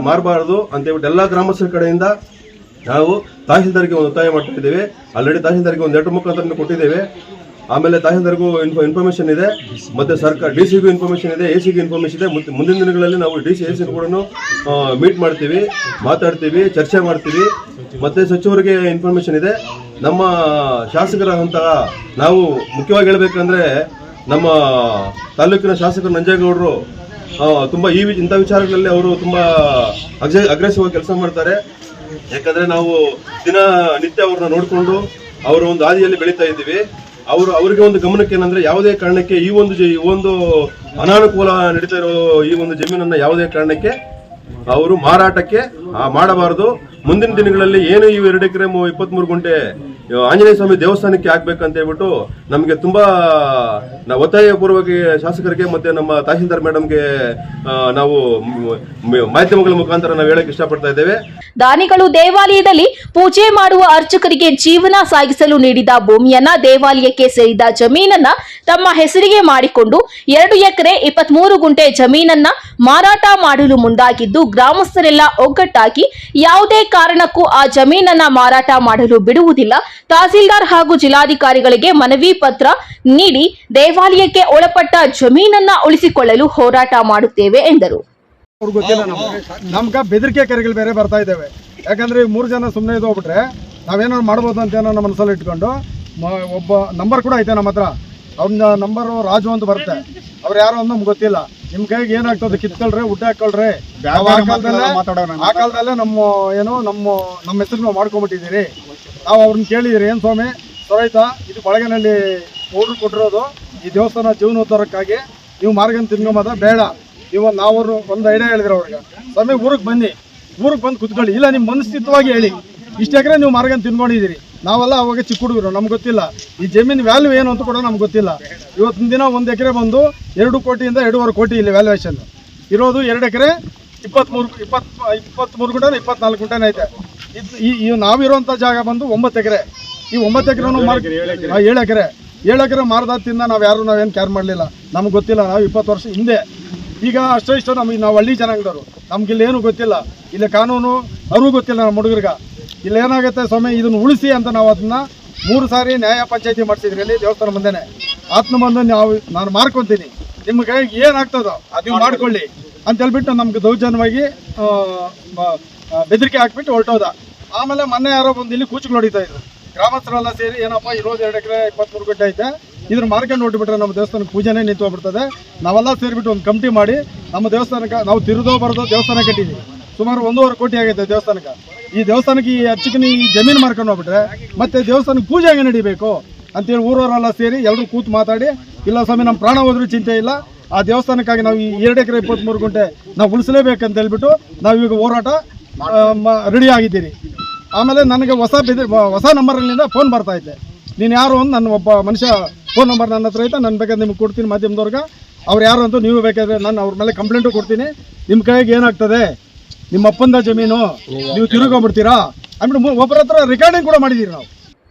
ಮಾರಬಾರದು ಅಂತ ಹೇಳ್ಬಿಟ್ಟು ಎಲ್ಲ ಗ್ರಾಮಸ್ಥರ ಕಡೆಯಿಂದ ನಾವು ತಹಸೀಲ್ದಾರ್ಗೆ ಒಂದು ಒತ್ತಾಯ ಮಾಡ್ತಾ ಇದ್ದೇವೆ. ಆಲ್ರೆಡಿ ತಹಸೀಲ್ದಾರ್ಗೆ ಒಂದು ಲೆಟರ್ ಮುಖಾಂತರ ಕೊಟ್ಟಿದ್ದೇವೆ. ಆಮೇಲೆ ತಹಸೀಲ್ದಾರ್ಗೂ ಇನ್ಫಾರ್ಮೇಶನ್ ಇದೆ, ಮತ್ತೆ ಸರ್ಕಾರ ಡಿಸಿಗೂ ಇನ್ಫಾರ್ಮೇಶನ್ ಇದೆ, ಎಸಿಗೂ ಇನ್ಫಾರ್ಮೇಶನ್ ಇದೆ. ಮತ್ತೆ ಮುಂದಿನ ದಿನಗಳಲ್ಲಿ ನಾವು ಡಿಸಿ ಎಸಿ ಕೂಡ ಮೀಟ್ ಮಾಡ್ತೀವಿ, ಮಾತಾಡ್ತೀವಿ, ಚರ್ಚೆ ಮಾಡ್ತೀವಿ. ಮತ್ತೆ ಸಚಿವರಿಗೆ ಇನ್ಫಾರ್ಮೇಶನ್ ಇದೆ. ನಮ್ಮ ಶಾಸಕರ ಹಂತ ನಾವು ಮುಖ್ಯವಾಗಿ ಹೇಳ್ಬೇಕಂದ್ರೆ ನಮ್ಮ ತಾಲೂಕಿನ ಶಾಸಕರು ನಂಜೇಗೌಡರು ತುಂಬಾ ಇಂಥ ವಿಚಾರಗಳಲ್ಲಿ ಅವರು ತುಂಬಾ ಅಗ್ರೆಸಿವ್ ಆಗಿ ಕೆಲಸ ಮಾಡ್ತಾರೆ. ಯಾಕಂದ್ರೆ ನಾವು ದಿನನಿತ್ಯ ಅವ್ರನ್ನ ನೋಡಿಕೊಂಡು ಅವರ ಒಂದು ಹಾದಿಯಲ್ಲಿ ಬೆಳೀತಾ ಇದ್ದೀವಿ. ಅವರಿಗೆ ಒಂದು ಗಮನಕ್ಕೆ ಏನಂದ್ರೆ ಯಾವುದೇ ಕಾರಣಕ್ಕೆ ಈ ಒಂದು ಅನಾನುಕೂಲ ನಡೀತಾ ಇರೋ ಈ ಒಂದು ಜಮೀನನ್ನ ಯಾವುದೇ ಕಾರಣಕ್ಕೆ ಅವರು ಮಾರಾಟಕ್ಕೆ ಮಾಡಬಾರದು. ಮುಂದಿನ ದಿನಗಳಲ್ಲಿ ಏನು ಈ 2 ಎಕರೆ 23 ಗುಂಟೆ ಆಂಜನೇಯ ಸ್ವಾಮಿ ದೇವಸ್ಥಾನಕ್ಕೆ ಆಗ್ಬೇಕಂತ ಹೇಳ್ಬಿಟ್ಟು ನಮಗೆ ತುಂಬಾ ಒತ್ತಾಯ ಪೂರ್ವಕ ಶಾಸಕರಿಗೆ ಮತ್ತೆ ನಮ್ಮ ತಹಸೀಲ್ದಾರ್ ಮೇಡಮ್ಗೆ ನಾವು ಮಾಧ್ಯಮಗಳ ಮುಖಾಂತರ ನಾವು ಹೇಳಕ್ ಇಷ್ಟಪಡ್ತಾ ಇದ್ದೇವೆ. ದಾನಿಗಳು ದೇವಾಲಯದಲ್ಲಿ ಪೂಜೆ ಮಾಡುವ ಅರ್ಚಕರಿಗೆ ಜೀವನ ಸಾಗಿಸಲು ನೀಡಿದ ಭೂಮಿಯನ್ನ ದೇವಾಲಯಕ್ಕೆ ಸೇರಿದ ಜಮೀನನ್ನ ತಮ್ಮ ಹೆಸರಿಗೆ ಮಾಡಿಕೊಂಡು 2 ಎಕರೆ 23 ಗುಂಟೆ ಜಮೀನನ್ನ ಮಾರಾಟ ಮಾಡಲು ಮುಂದಾಗಿದ್ದು, ಗ್ರಾಮಸ್ಥರೆಲ್ಲ ಒಗ್ಗಟ್ಟಾಗಿ ಯಾವುದೇ ಕಾರಣಕ್ಕೂ ಆ ಜಮೀನನ್ನ ಮಾರಾಟ ಮಾಡಲು ಬಿಡುವುದಿಲ್ಲ. ತಹಸೀಲ್ದಾರ್ ಹಾಗೂ ಜಿಲ್ಲಾಧಿಕಾರಿಗಳಿಗೆ ಮನವಿ ಪತ್ರ ನೀಡಿ ದೇವಾಲಯಕ್ಕೆ ಒಳಪಟ್ಟ ಜಮೀನನ್ನ ಉಳಿಸಿಕೊಳ್ಳಲು ಹೋರಾಟ ಮಾಡುತ್ತೇವೆ ಎಂದರು. ಗೊತ್ತಿಲ್ಲ ನಮ್ಗೆ ಬೆದರಿಕೆ ಕರೆಗಳು ಬೇರೆ ಬರ್ತಾ ಇದ್ದಾವೆ. ಯಾಕಂದ್ರೆ 3 ಜನ ಸುಮ್ಮನೆ ಇದು ಹೋಗ್ಬಿಟ್ರೆ ನಾವೇನಾದ್ರು ಮಾಡ್ಬೋದು ಅಂತ ಏನೋ ನಮ್ಮ ಮನಸ್ಸಲ್ಲಿ ಇಟ್ಕೊಂಡು ಒಬ್ಬ ನಂಬರ್ ಕೂಡ ಐತೆ ನಮ್ಮ ಹತ್ರ. ಅವ್ನ ನಂಬರು ರಾಜು ಅಂತ ಬರುತ್ತೆ. ಅವ್ರು ಯಾರು ಅಂತ ನಮ್ಗೆ ಗೊತ್ತಿಲ್ಲ. ನಿಮ್ ಕೈಗೆ ಏನಾಗ್ತದೆ ಕಿತ್ಕೊಳ್ರಿ ಉಡ್ಡ ಹಾಕೊಳ್ರಿ. ಆ ಕಾಲದಲ್ಲೇ ನಮ್ಮ ಹೆಸರು ನಾವು ಮಾಡ್ಕೊಂಡ್ಬಿಟ್ಟಿದ್ದೀರಿ. ನಾವು ಅವ್ರನ್ನ ಕೇಳಿದಿರಿ, ಏನ್ ಸ್ವಾಮಿ ಸೊರೈತ ಇದು ಕೊಳಗನಲ್ಲಿ ಓರ್ಡ್ರು ಕೊಟ್ಟಿರೋದು ಈ ದೇವಸ್ಥಾನ ಜೀವನೋದ್ಧಾರಕ್ಕಾಗಿ ನೀವು ಮಾರ್ಗನ್ ತಿನ್ಕೊಂಬದ ಬೇಡ. ನಾವು ಒಂದು ಐಡಿಯಾ ಹೇಳಿದ್ರು ಅವ್ರಿಗೆ, ಸ್ವಾಮಿ ಊರಿಗೆ ಬಂದು ಕುತ್ಕೊಳ್ಳಿ, ಇಲ್ಲ ನಿಮ್ಮ ಮನಸ್ಥಿತವಾಗಿ ಹೇಳಿ ಇಷ್ಟು ಎಕರೆ ನೀವು ಮಾರ್ಗನ್ ತಿನ್ಕೊಂಡಿದ್ದೀರಿ. ನಾವೆಲ್ಲ ಅವಾಗ ಚಿಕ್ಕ ಹುಡುಗರು, ನಮ್ಗೆ ಗೊತ್ತಿಲ್ಲ ಈ ಜಮೀನು ವ್ಯಾಲ್ಯೂ ಏನು ಅಂತ ಕೂಡ ನಮ್ಗೆ ಗೊತ್ತಿಲ್ಲ. ಇವತ್ತಿನ ದಿನ 1 ಎಕರೆ ಬಂದು 2 ಕೋಟಿಯಿಂದ 2.5 ಕೋಟಿ ಇಲ್ಲಿ ವ್ಯಾಲ್ಯೂಯೇಷನ್ ಇರೋದು. 2 ಎಕರೆ 23 ಗುಂಟೆ 24 ಗುಂಟೆನೇ ಐತೆ. ಇದು ನಾವಿರೋಂಥ ಜಾಗ ಬಂದು 9 ಎಕರೆ. ಈ 9 ಎಕರೆನೂ 7 ಎಕರೆ ಮಾರ್ದಾತಿಂದ ನಾವೇನು ಕೇರ್ ಮಾಡಲಿಲ್ಲ. ನಮ್ಗೆ ಗೊತ್ತಿಲ್ಲ. ನಾವು 20 ವರ್ಷ ಹಿಂದೆ, ಈಗ ಅಷ್ಟೋ ನಾವು ಹಳ್ಳಿ ಜನಾಂಗದವರು, ನಮ್ಗಿಲ್ಲೇನು ಗೊತ್ತಿಲ್ಲ. ಇಲ್ಲಿ ಕಾನೂನು ಅವ್ರಿಗೂ ಗೊತ್ತಿಲ್ಲ. ನಮ್ಮ ಹುಡುಗರಿಗೆ ಇಲ್ಲಿ ಏನಾಗುತ್ತೆ ಸ್ವಾಮಿ ಇದನ್ನು ಉಳಿಸಿ ಅಂತ ನಾವು ಅದನ್ನ 3 ಸಾರಿ ನ್ಯಾಯ ಪಂಚಾಯತಿ ಮಾಡಿಸಿದ್ರಿ ಅಲ್ಲಿ ದೇವಸ್ಥಾನ ಮುಂದೆನೆ. ಆತ್ಮ ಬಂದು ನಾನು ಮಾರ್ಕೊತೀನಿ, ನಿಮ್ಮ ಕೈಗೆ ಏನಾಗ್ತದೋ ಅದು ಮಾಡ್ಕೊಳ್ಳಿ ಅಂತ ಹೇಳ್ಬಿಟ್ಟು ನಮ್ಗೆ ದೌರ್ಜನ್ಯವಾಗಿ ಬೆದರಿಕೆ ಹಾಕ್ಬಿಟ್ಟು ಹೊರಟೋದ. ಆಮೇಲೆ ಮೊನ್ನೆ ಯಾರೋ ಬಂದು ಇಲ್ಲಿ ಕೂಚುಗಳು ಹೊಡಿತಾ ಇದ್ರು. ಗ್ರಾಮಸ್ಥರೆಲ್ಲ ಸೇರಿ ಏನಪ್ಪ ಇರೋದು 2 ಎಕರೆ 23 ಗುಂಟೆ ಐತೆ, ಇದ್ರ ಮಾರ್ಕೊಂಡು ನೋಡಿಬಿಟ್ರೆ ನಮ್ಮ ದೇವಸ್ಥಾನಕ್ಕೆ ಪೂಜೆನೇ ನಿಂತು ಹೋಗ್ಬಿಡ್ತದೆ. ನಾವೆಲ್ಲ ಸೇರಿಬಿಟ್ಟು ಒಂದು ಕಮಿಟಿ ಮಾಡಿ ನಮ್ಮ ದೇವಸ್ಥಾನಕ್ಕೆ ನಾವು ತಿರುದೋ ಬರೋದೋ ದೇವಸ್ಥಾನ ಕಟ್ಟಿದ್ದೀವಿ. ಸುಮಾರು 1.5 ಕೋಟಿ ಆಗೈತೆ ದೇವಸ್ಥಾನಕ್ಕೆ. ಈ ದೇವಸ್ಥಾನಕ್ಕೆ ಈ ಅರ್ಚಕನ ಈ ಜಮೀನು ಮಾರ್ಕೊಂಡು ಹೋಗ್ಬಿಟ್ರೆ ಮತ್ತೆ ದೇವಸ್ಥಾನಕ್ಕೆ ಪೂಜೆ ಹೆಂಗೆ ನಡಿಬೇಕು ಅಂತೇಳಿ ಊರವರೆಲ್ಲ ಸೇರಿ ಎಲ್ಲರೂ ಕೂತು ಮಾತಾಡಿ, ಇಲ್ಲ ಸ್ವಾಮಿ ನಮ್ಮ ಪ್ರಾಣ ಹೋದ್ರೂ ಚಿಂತೆ ಇಲ್ಲ, ಆ ದೇವಸ್ಥಾನಕ್ಕಾಗಿ ನಾವು ಈ 2 ಎಕರೆ 23 ಗುಂಟೆ ನಾವು ಉಳಿಸಲೇಬೇಕಂತ ಹೇಳ್ಬಿಟ್ಟು ನಾವೀಗ ಹೋರಾಟ ರೆಡಿ ಆಗಿದ್ದೀರಿ. ಆಮೇಲೆ ನನಗೆ ಹೊಸ ನಂಬರ್ನಿಂದ ಫೋನ್ ಬರ್ತಾ ಐತೆ. ನೀನು ಯಾರು ಅಂತ ನನ್ನ ಒಬ್ಬ ಮನುಷ್ಯ ಫೋನ್ ನಂಬರ್ ನನ್ನ ಹತ್ರ ಐತೆ, ನಾನು ಬೇಕಾದ್ರೆ ನಿಮ್ಗೆ ಕೊಡ್ತೀನಿ ಮಾಧ್ಯಮದವ್ರಿಗೆ. ಅವ್ರು ಯಾರು ಅಂತ ನೀವು ಬೇಕಾದರೆ ನಾನು ಅವ್ರ ಮೇಲೆ ಕಂಪ್ಲೇಂಟು ಕೊಡ್ತೀನಿ. ನಿಮ್ಮ ಕೈಗೆ ಏನಾಗ್ತದೆ, ನಿಮ್ಮ ಅಪ್ಪಂದ ಜಮೀನು ನೀವು ತಿರುಗೋಗ್ಬಿಡ್ತೀರಾ ಅಂದ್ಬಿಟ್ಟು ಒಬ್ಬರ ಹತ್ರ ರೆಕಾರ್ಡಿಂಗ್ ಕೂಡ ಮಾಡಿದ್ದೀರಿ ನಾವು.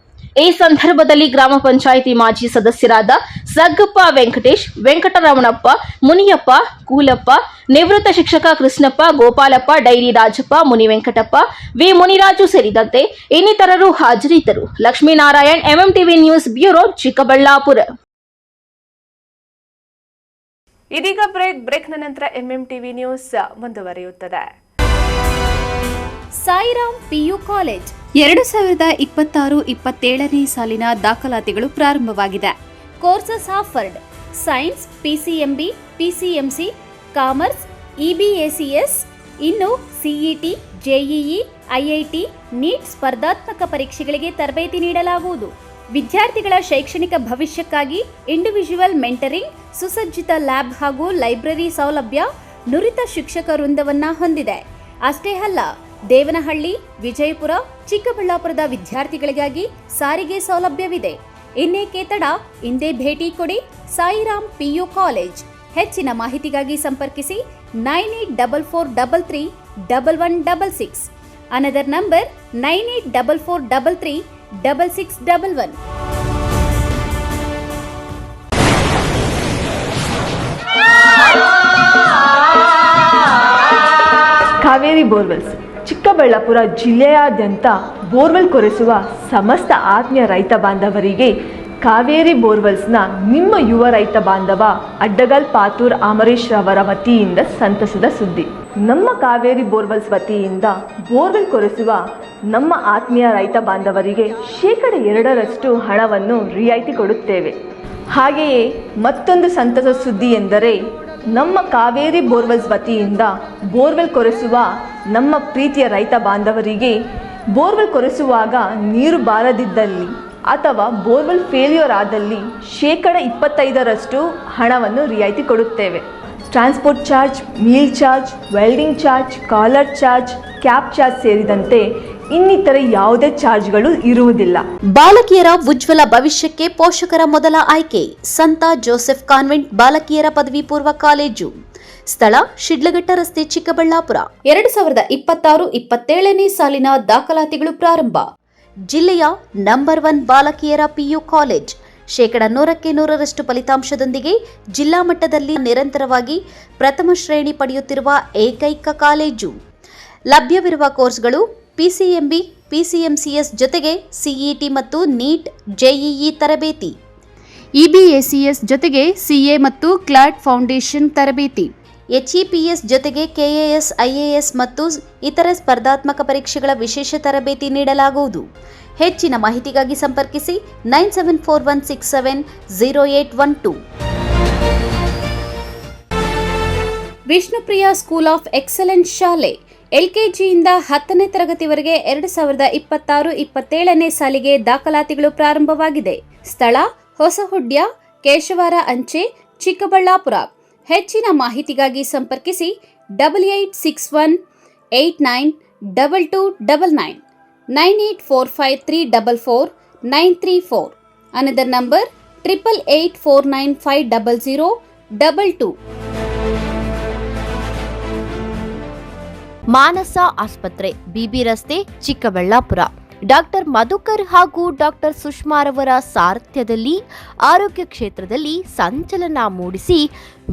ಈ ಸಂದರ್ಭದಲ್ಲಿ ಗ್ರಾಮ ಪಂಚಾಯಿತಿ ಮಾಜಿ ಸದಸ್ಯರಾದ ಸಗ್ಗಪ್ಪ ವೆಂಕಟೇಶ್, ವೆಂಕಟರಮಣಪ್ಪ, ಮುನಿಯಪ್ಪ, ಕೂಲಪ್ಪ, ನಿವೃತ್ತ ಶಿಕ್ಷಕ ಕೃಷ್ಣಪ್ಪ, ಗೋಪಾಲಪ್ಪ, ಡೈರಿ ರಾಜಪ್ಪ, ಮುನಿ ವೆಂಕಟಪ್ಪ, ವಿ ಮುನಿರಾಜು ಸೇರಿದಂತೆ ಇನ್ನಿತರರು ಹಾಜರಿದ್ದರು. Lakshminarayan, MMTV news bureau, Chikkaballapura. ಇದೀಗ ಬ್ರೇಕ್ನ ನಂತರ ಎಂಎಂಟಿವಿ ನ್ಯೂಸ್ ಮುಂದುವರಿಯುತ್ತದೆ. ಸಾಯಿರಾಮ್ ಪಿಯು ಕಾಲೇಜ್ 2026-27ನೇ ಸಾಲಿನ ದಾಖಲಾತಿಗಳು ಪ್ರಾರಂಭವಾಗಿದೆ. Courses offered: science, PCMB, PCMC, commerce, EBACS. ಇನ್ನು ಸಿಇಟಿ, ಜೆಇಇ, ಐಐಟಿ, ನೀಟ್ ಸ್ಪರ್ಧಾತ್ಮಕ ಪರೀಕ್ಷೆಗಳಿಗೆ ತರಬೇತಿ ನೀಡಲಾಗುವುದು. ವಿದ್ಯಾರ್ಥಿಗಳ ಶೈಕ್ಷಣಿಕ ಭವಿಷ್ಯಕ್ಕಾಗಿ ಇಂಡಿವಿಜುವಲ್ ಮೆಂಟರಿಂಗ್, ಸುಸಜ್ಜಿತ ಲ್ಯಾಬ್ ಹಾಗೂ ಲೈಬ್ರರಿ ಸೌಲಭ್ಯ, ನುರಿತ ಶಿಕ್ಷಕ ವೃಂದವನ್ನ ಹೊಂದಿದೆ. ಅಷ್ಟೇ ಅಲ್ಲ, ದೇವನಹಳ್ಳಿ, ವಿಜಯಪುರ, ಚಿಕ್ಕಬಳ್ಳಾಪುರದ ವಿದ್ಯಾರ್ಥಿಗಳಿಗಾಗಿ ಸಾರಿಗೆ ಸೌಲಭ್ಯವಿದೆ. ಇನ್ನೇಕೆ ತಡ, ಇಂದೇ ಭೇಟಿ ಕೊಡಿ ಸಾಯಿರಾಮ್ ಪಿಯು ಕಾಲೇಜ್. ಹೆಚ್ಚಿನ ಮಾಹಿತಿಗಾಗಿ ಸಂಪರ್ಕಿಸಿ 9844331166. Another number 9844336611. Kaveri borewells Chikkaballapura ಜಿಲ್ಲೆಯಾದ್ಯಂತ ಬೋರ್ವೆಲ್ ಕೊರೆಸುವ ಸಮಸ್ತ ಆತ್ಮೀಯ ರೈತ ಬಾಂಧವರಿಗೆ ಕಾವೇರಿ ಬೋರ್ವೆಲ್ಸ್ನ ನಿಮ್ಮ ಯುವ ರೈತ ಬಾಂಧವ ಅಡ್ಡಗಲ್ ಪಾತೂರ್ ಅಮರೀಶ್ ರವರ ವತಿಯಿಂದ ಸಂತಸದ ಸುದ್ದಿ. ನಮ್ಮ ಕಾವೇರಿ ಬೋರ್ವೆಲ್ಸ್ ವತಿಯಿಂದ ಬೋರ್ವೆಲ್ ಕೊರೆಸುವ ನಮ್ಮ ಆತ್ಮೀಯ ರೈತ ಬಾಂಧವರಿಗೆ 2% ಹಣವನ್ನು ರಿಯಾಯಿತಿ ಕೊಡುತ್ತೇವೆ. ಹಾಗೆಯೇ ಮತ್ತೊಂದು ಸಂತಸ ಸುದ್ದಿ ಎಂದರೆ, ನಮ್ಮ ಕಾವೇರಿ ಬೋರ್ವೆಲ್ಸ್ ವತಿಯಿಂದ ಬೋರ್ವೆಲ್ ಕೊರೆಸುವ ನಮ್ಮ ಪ್ರೀತಿಯ ರೈತ ಬಾಂಧವರಿಗೆ ಬೋರ್ವೆಲ್ ಕೊರೆಸುವಾಗ ನೀರು ಬಾರದಿದ್ದಲ್ಲಿ ಅಥವಾ ಬೋರ್ವೆಲ್ ಫೇಲ್ಯೂರ್ ಆದಲ್ಲಿ 25% ಹಣವನ್ನು ರಿಯಾಯಿತಿ ಕೊಡುತ್ತೇವೆ. Transport charge, meal charge, welding charge, collar charge, cab charge ಸೇರಿದಂತೆ ಇನ್ನಿತರ ಯಾವುದೇ ಚಾರ್ಜ್ಗಳು ಇರುವುದಿಲ್ಲ. ಬಾಲಕಿಯರ ಉಜ್ವಲ ಭವಿಷ್ಯಕ್ಕೆ ಪೋಷಕರ ಮೊದಲ ಆಯ್ಕೆ ಸಂತ ಜೋಸೆಫ್ ಕಾನ್ವೆಂಟ್ ಬಾಲಕಿಯರ ಪದವಿ ಪೂರ್ವ ಕಾಲೇಜು. ಸ್ಥಳ ಶಿಡ್ಲಘಟ್ಟ ರಸ್ತೆ, ಚಿಕ್ಕಬಳ್ಳಾಪುರ. 2026-27ನೇ ಸಾಲಿನ ದಾಖಲಾತಿಗಳು ಪ್ರಾರಂಭ. ಜಿಲ್ಲೆಯ ನಂಬರ್ 1 ಬಾಲಕಿಯರ ಪಿಯು ಕಾಲೇಜ್. 100% ಫಲಿತಾಂಶದೊಂದಿಗೆ ಜಿಲ್ಲಾ ಮಟ್ಟದಲ್ಲಿ ನಿರಂತರವಾಗಿ ಪ್ರಥಮ ಶ್ರೇಣಿ ಪಡೆಯುತ್ತಿರುವ ಏಕೈಕ ಕಾಲೇಜು. ಲಭ್ಯವಿರುವ ಕೋರ್ಸ್ಗಳು ಪಿಸಿಎಂಬಿ, ಪಿಸಿಎಂಸಿಎಸ್ ಜೊತೆಗೆ ಸಿಇಟಿ ಮತ್ತು ನೀಟ್, ಜೆಇಇ ತರಬೇತಿ. ಇಬಿಎಸಿಎಸ್ ಜೊತೆಗೆ ಸಿಎ ಮತ್ತು ಕ್ಲಾಟ್ ಫೌಂಡೇಶನ್ ತರಬೇತಿ. ಎಚ್ಇಪಿಎಸ್ ಜೊತೆಗೆ ಕೆಎಎಸ್, ಐಎಎಸ್ ಮತ್ತು ಇತರ ಸ್ಪರ್ಧಾತ್ಮಕ ಪರೀಕ್ಷೆಗಳ ವಿಶೇಷ ತರಬೇತಿ ನೀಡಲಾಗುವುದು. ಹೆಚ್ಚಿನ ಮಾಹಿತಿಗಾಗಿ ಸಂಪರ್ಕಿಸಿ 9741670812. ವಿಷ್ಣುಪ್ರಿಯ ಸ್ಕೂಲ್ ಆಫ್ ಎಕ್ಸಲೆನ್ಸ್ ಶಾಲೆ ಎಲ್ಕೆಜಿಯಿಂದ 10ನೇ ತರಗತಿವರೆಗೆ 2026-27ನೇ ಸಾಲಿಗೆ ದಾಖಲಾತಿಗಳು ಪ್ರಾರಂಭವಾಗಿದೆ. ಸ್ಥಳ ಹೊಸಹುಡ್ಯ, ಕೇಶವಾರ ಅಂಚೆ, ಚಿಕ್ಕಬಳ್ಳಾಪುರ. ಹೆಚ್ಚಿನ ಮಾಹಿತಿಗಾಗಿ ಸಂಪರ್ಕಿಸಿ 8861892299 9845344934. Another number 8884950022. ಮಾನಸ ಆಸ್ಪತ್ರೆ, ಬಿಬಿ ರಸ್ತೆ, ಚಿಕ್ಕಬಳ್ಳಾಪುರ. ಡಾಕ್ಟರ್ ಮಧುಕರ್ ಹಾಗೂ ಡಾಕ್ಟರ್ ಸುಷ್ಮಾರವರ ಸಾರಥ್ಯದಲ್ಲಿ ಆರೋಗ್ಯ ಕ್ಷೇತ್ರದಲ್ಲಿ ಸಂಚಲನ ಮೂಡಿಸಿ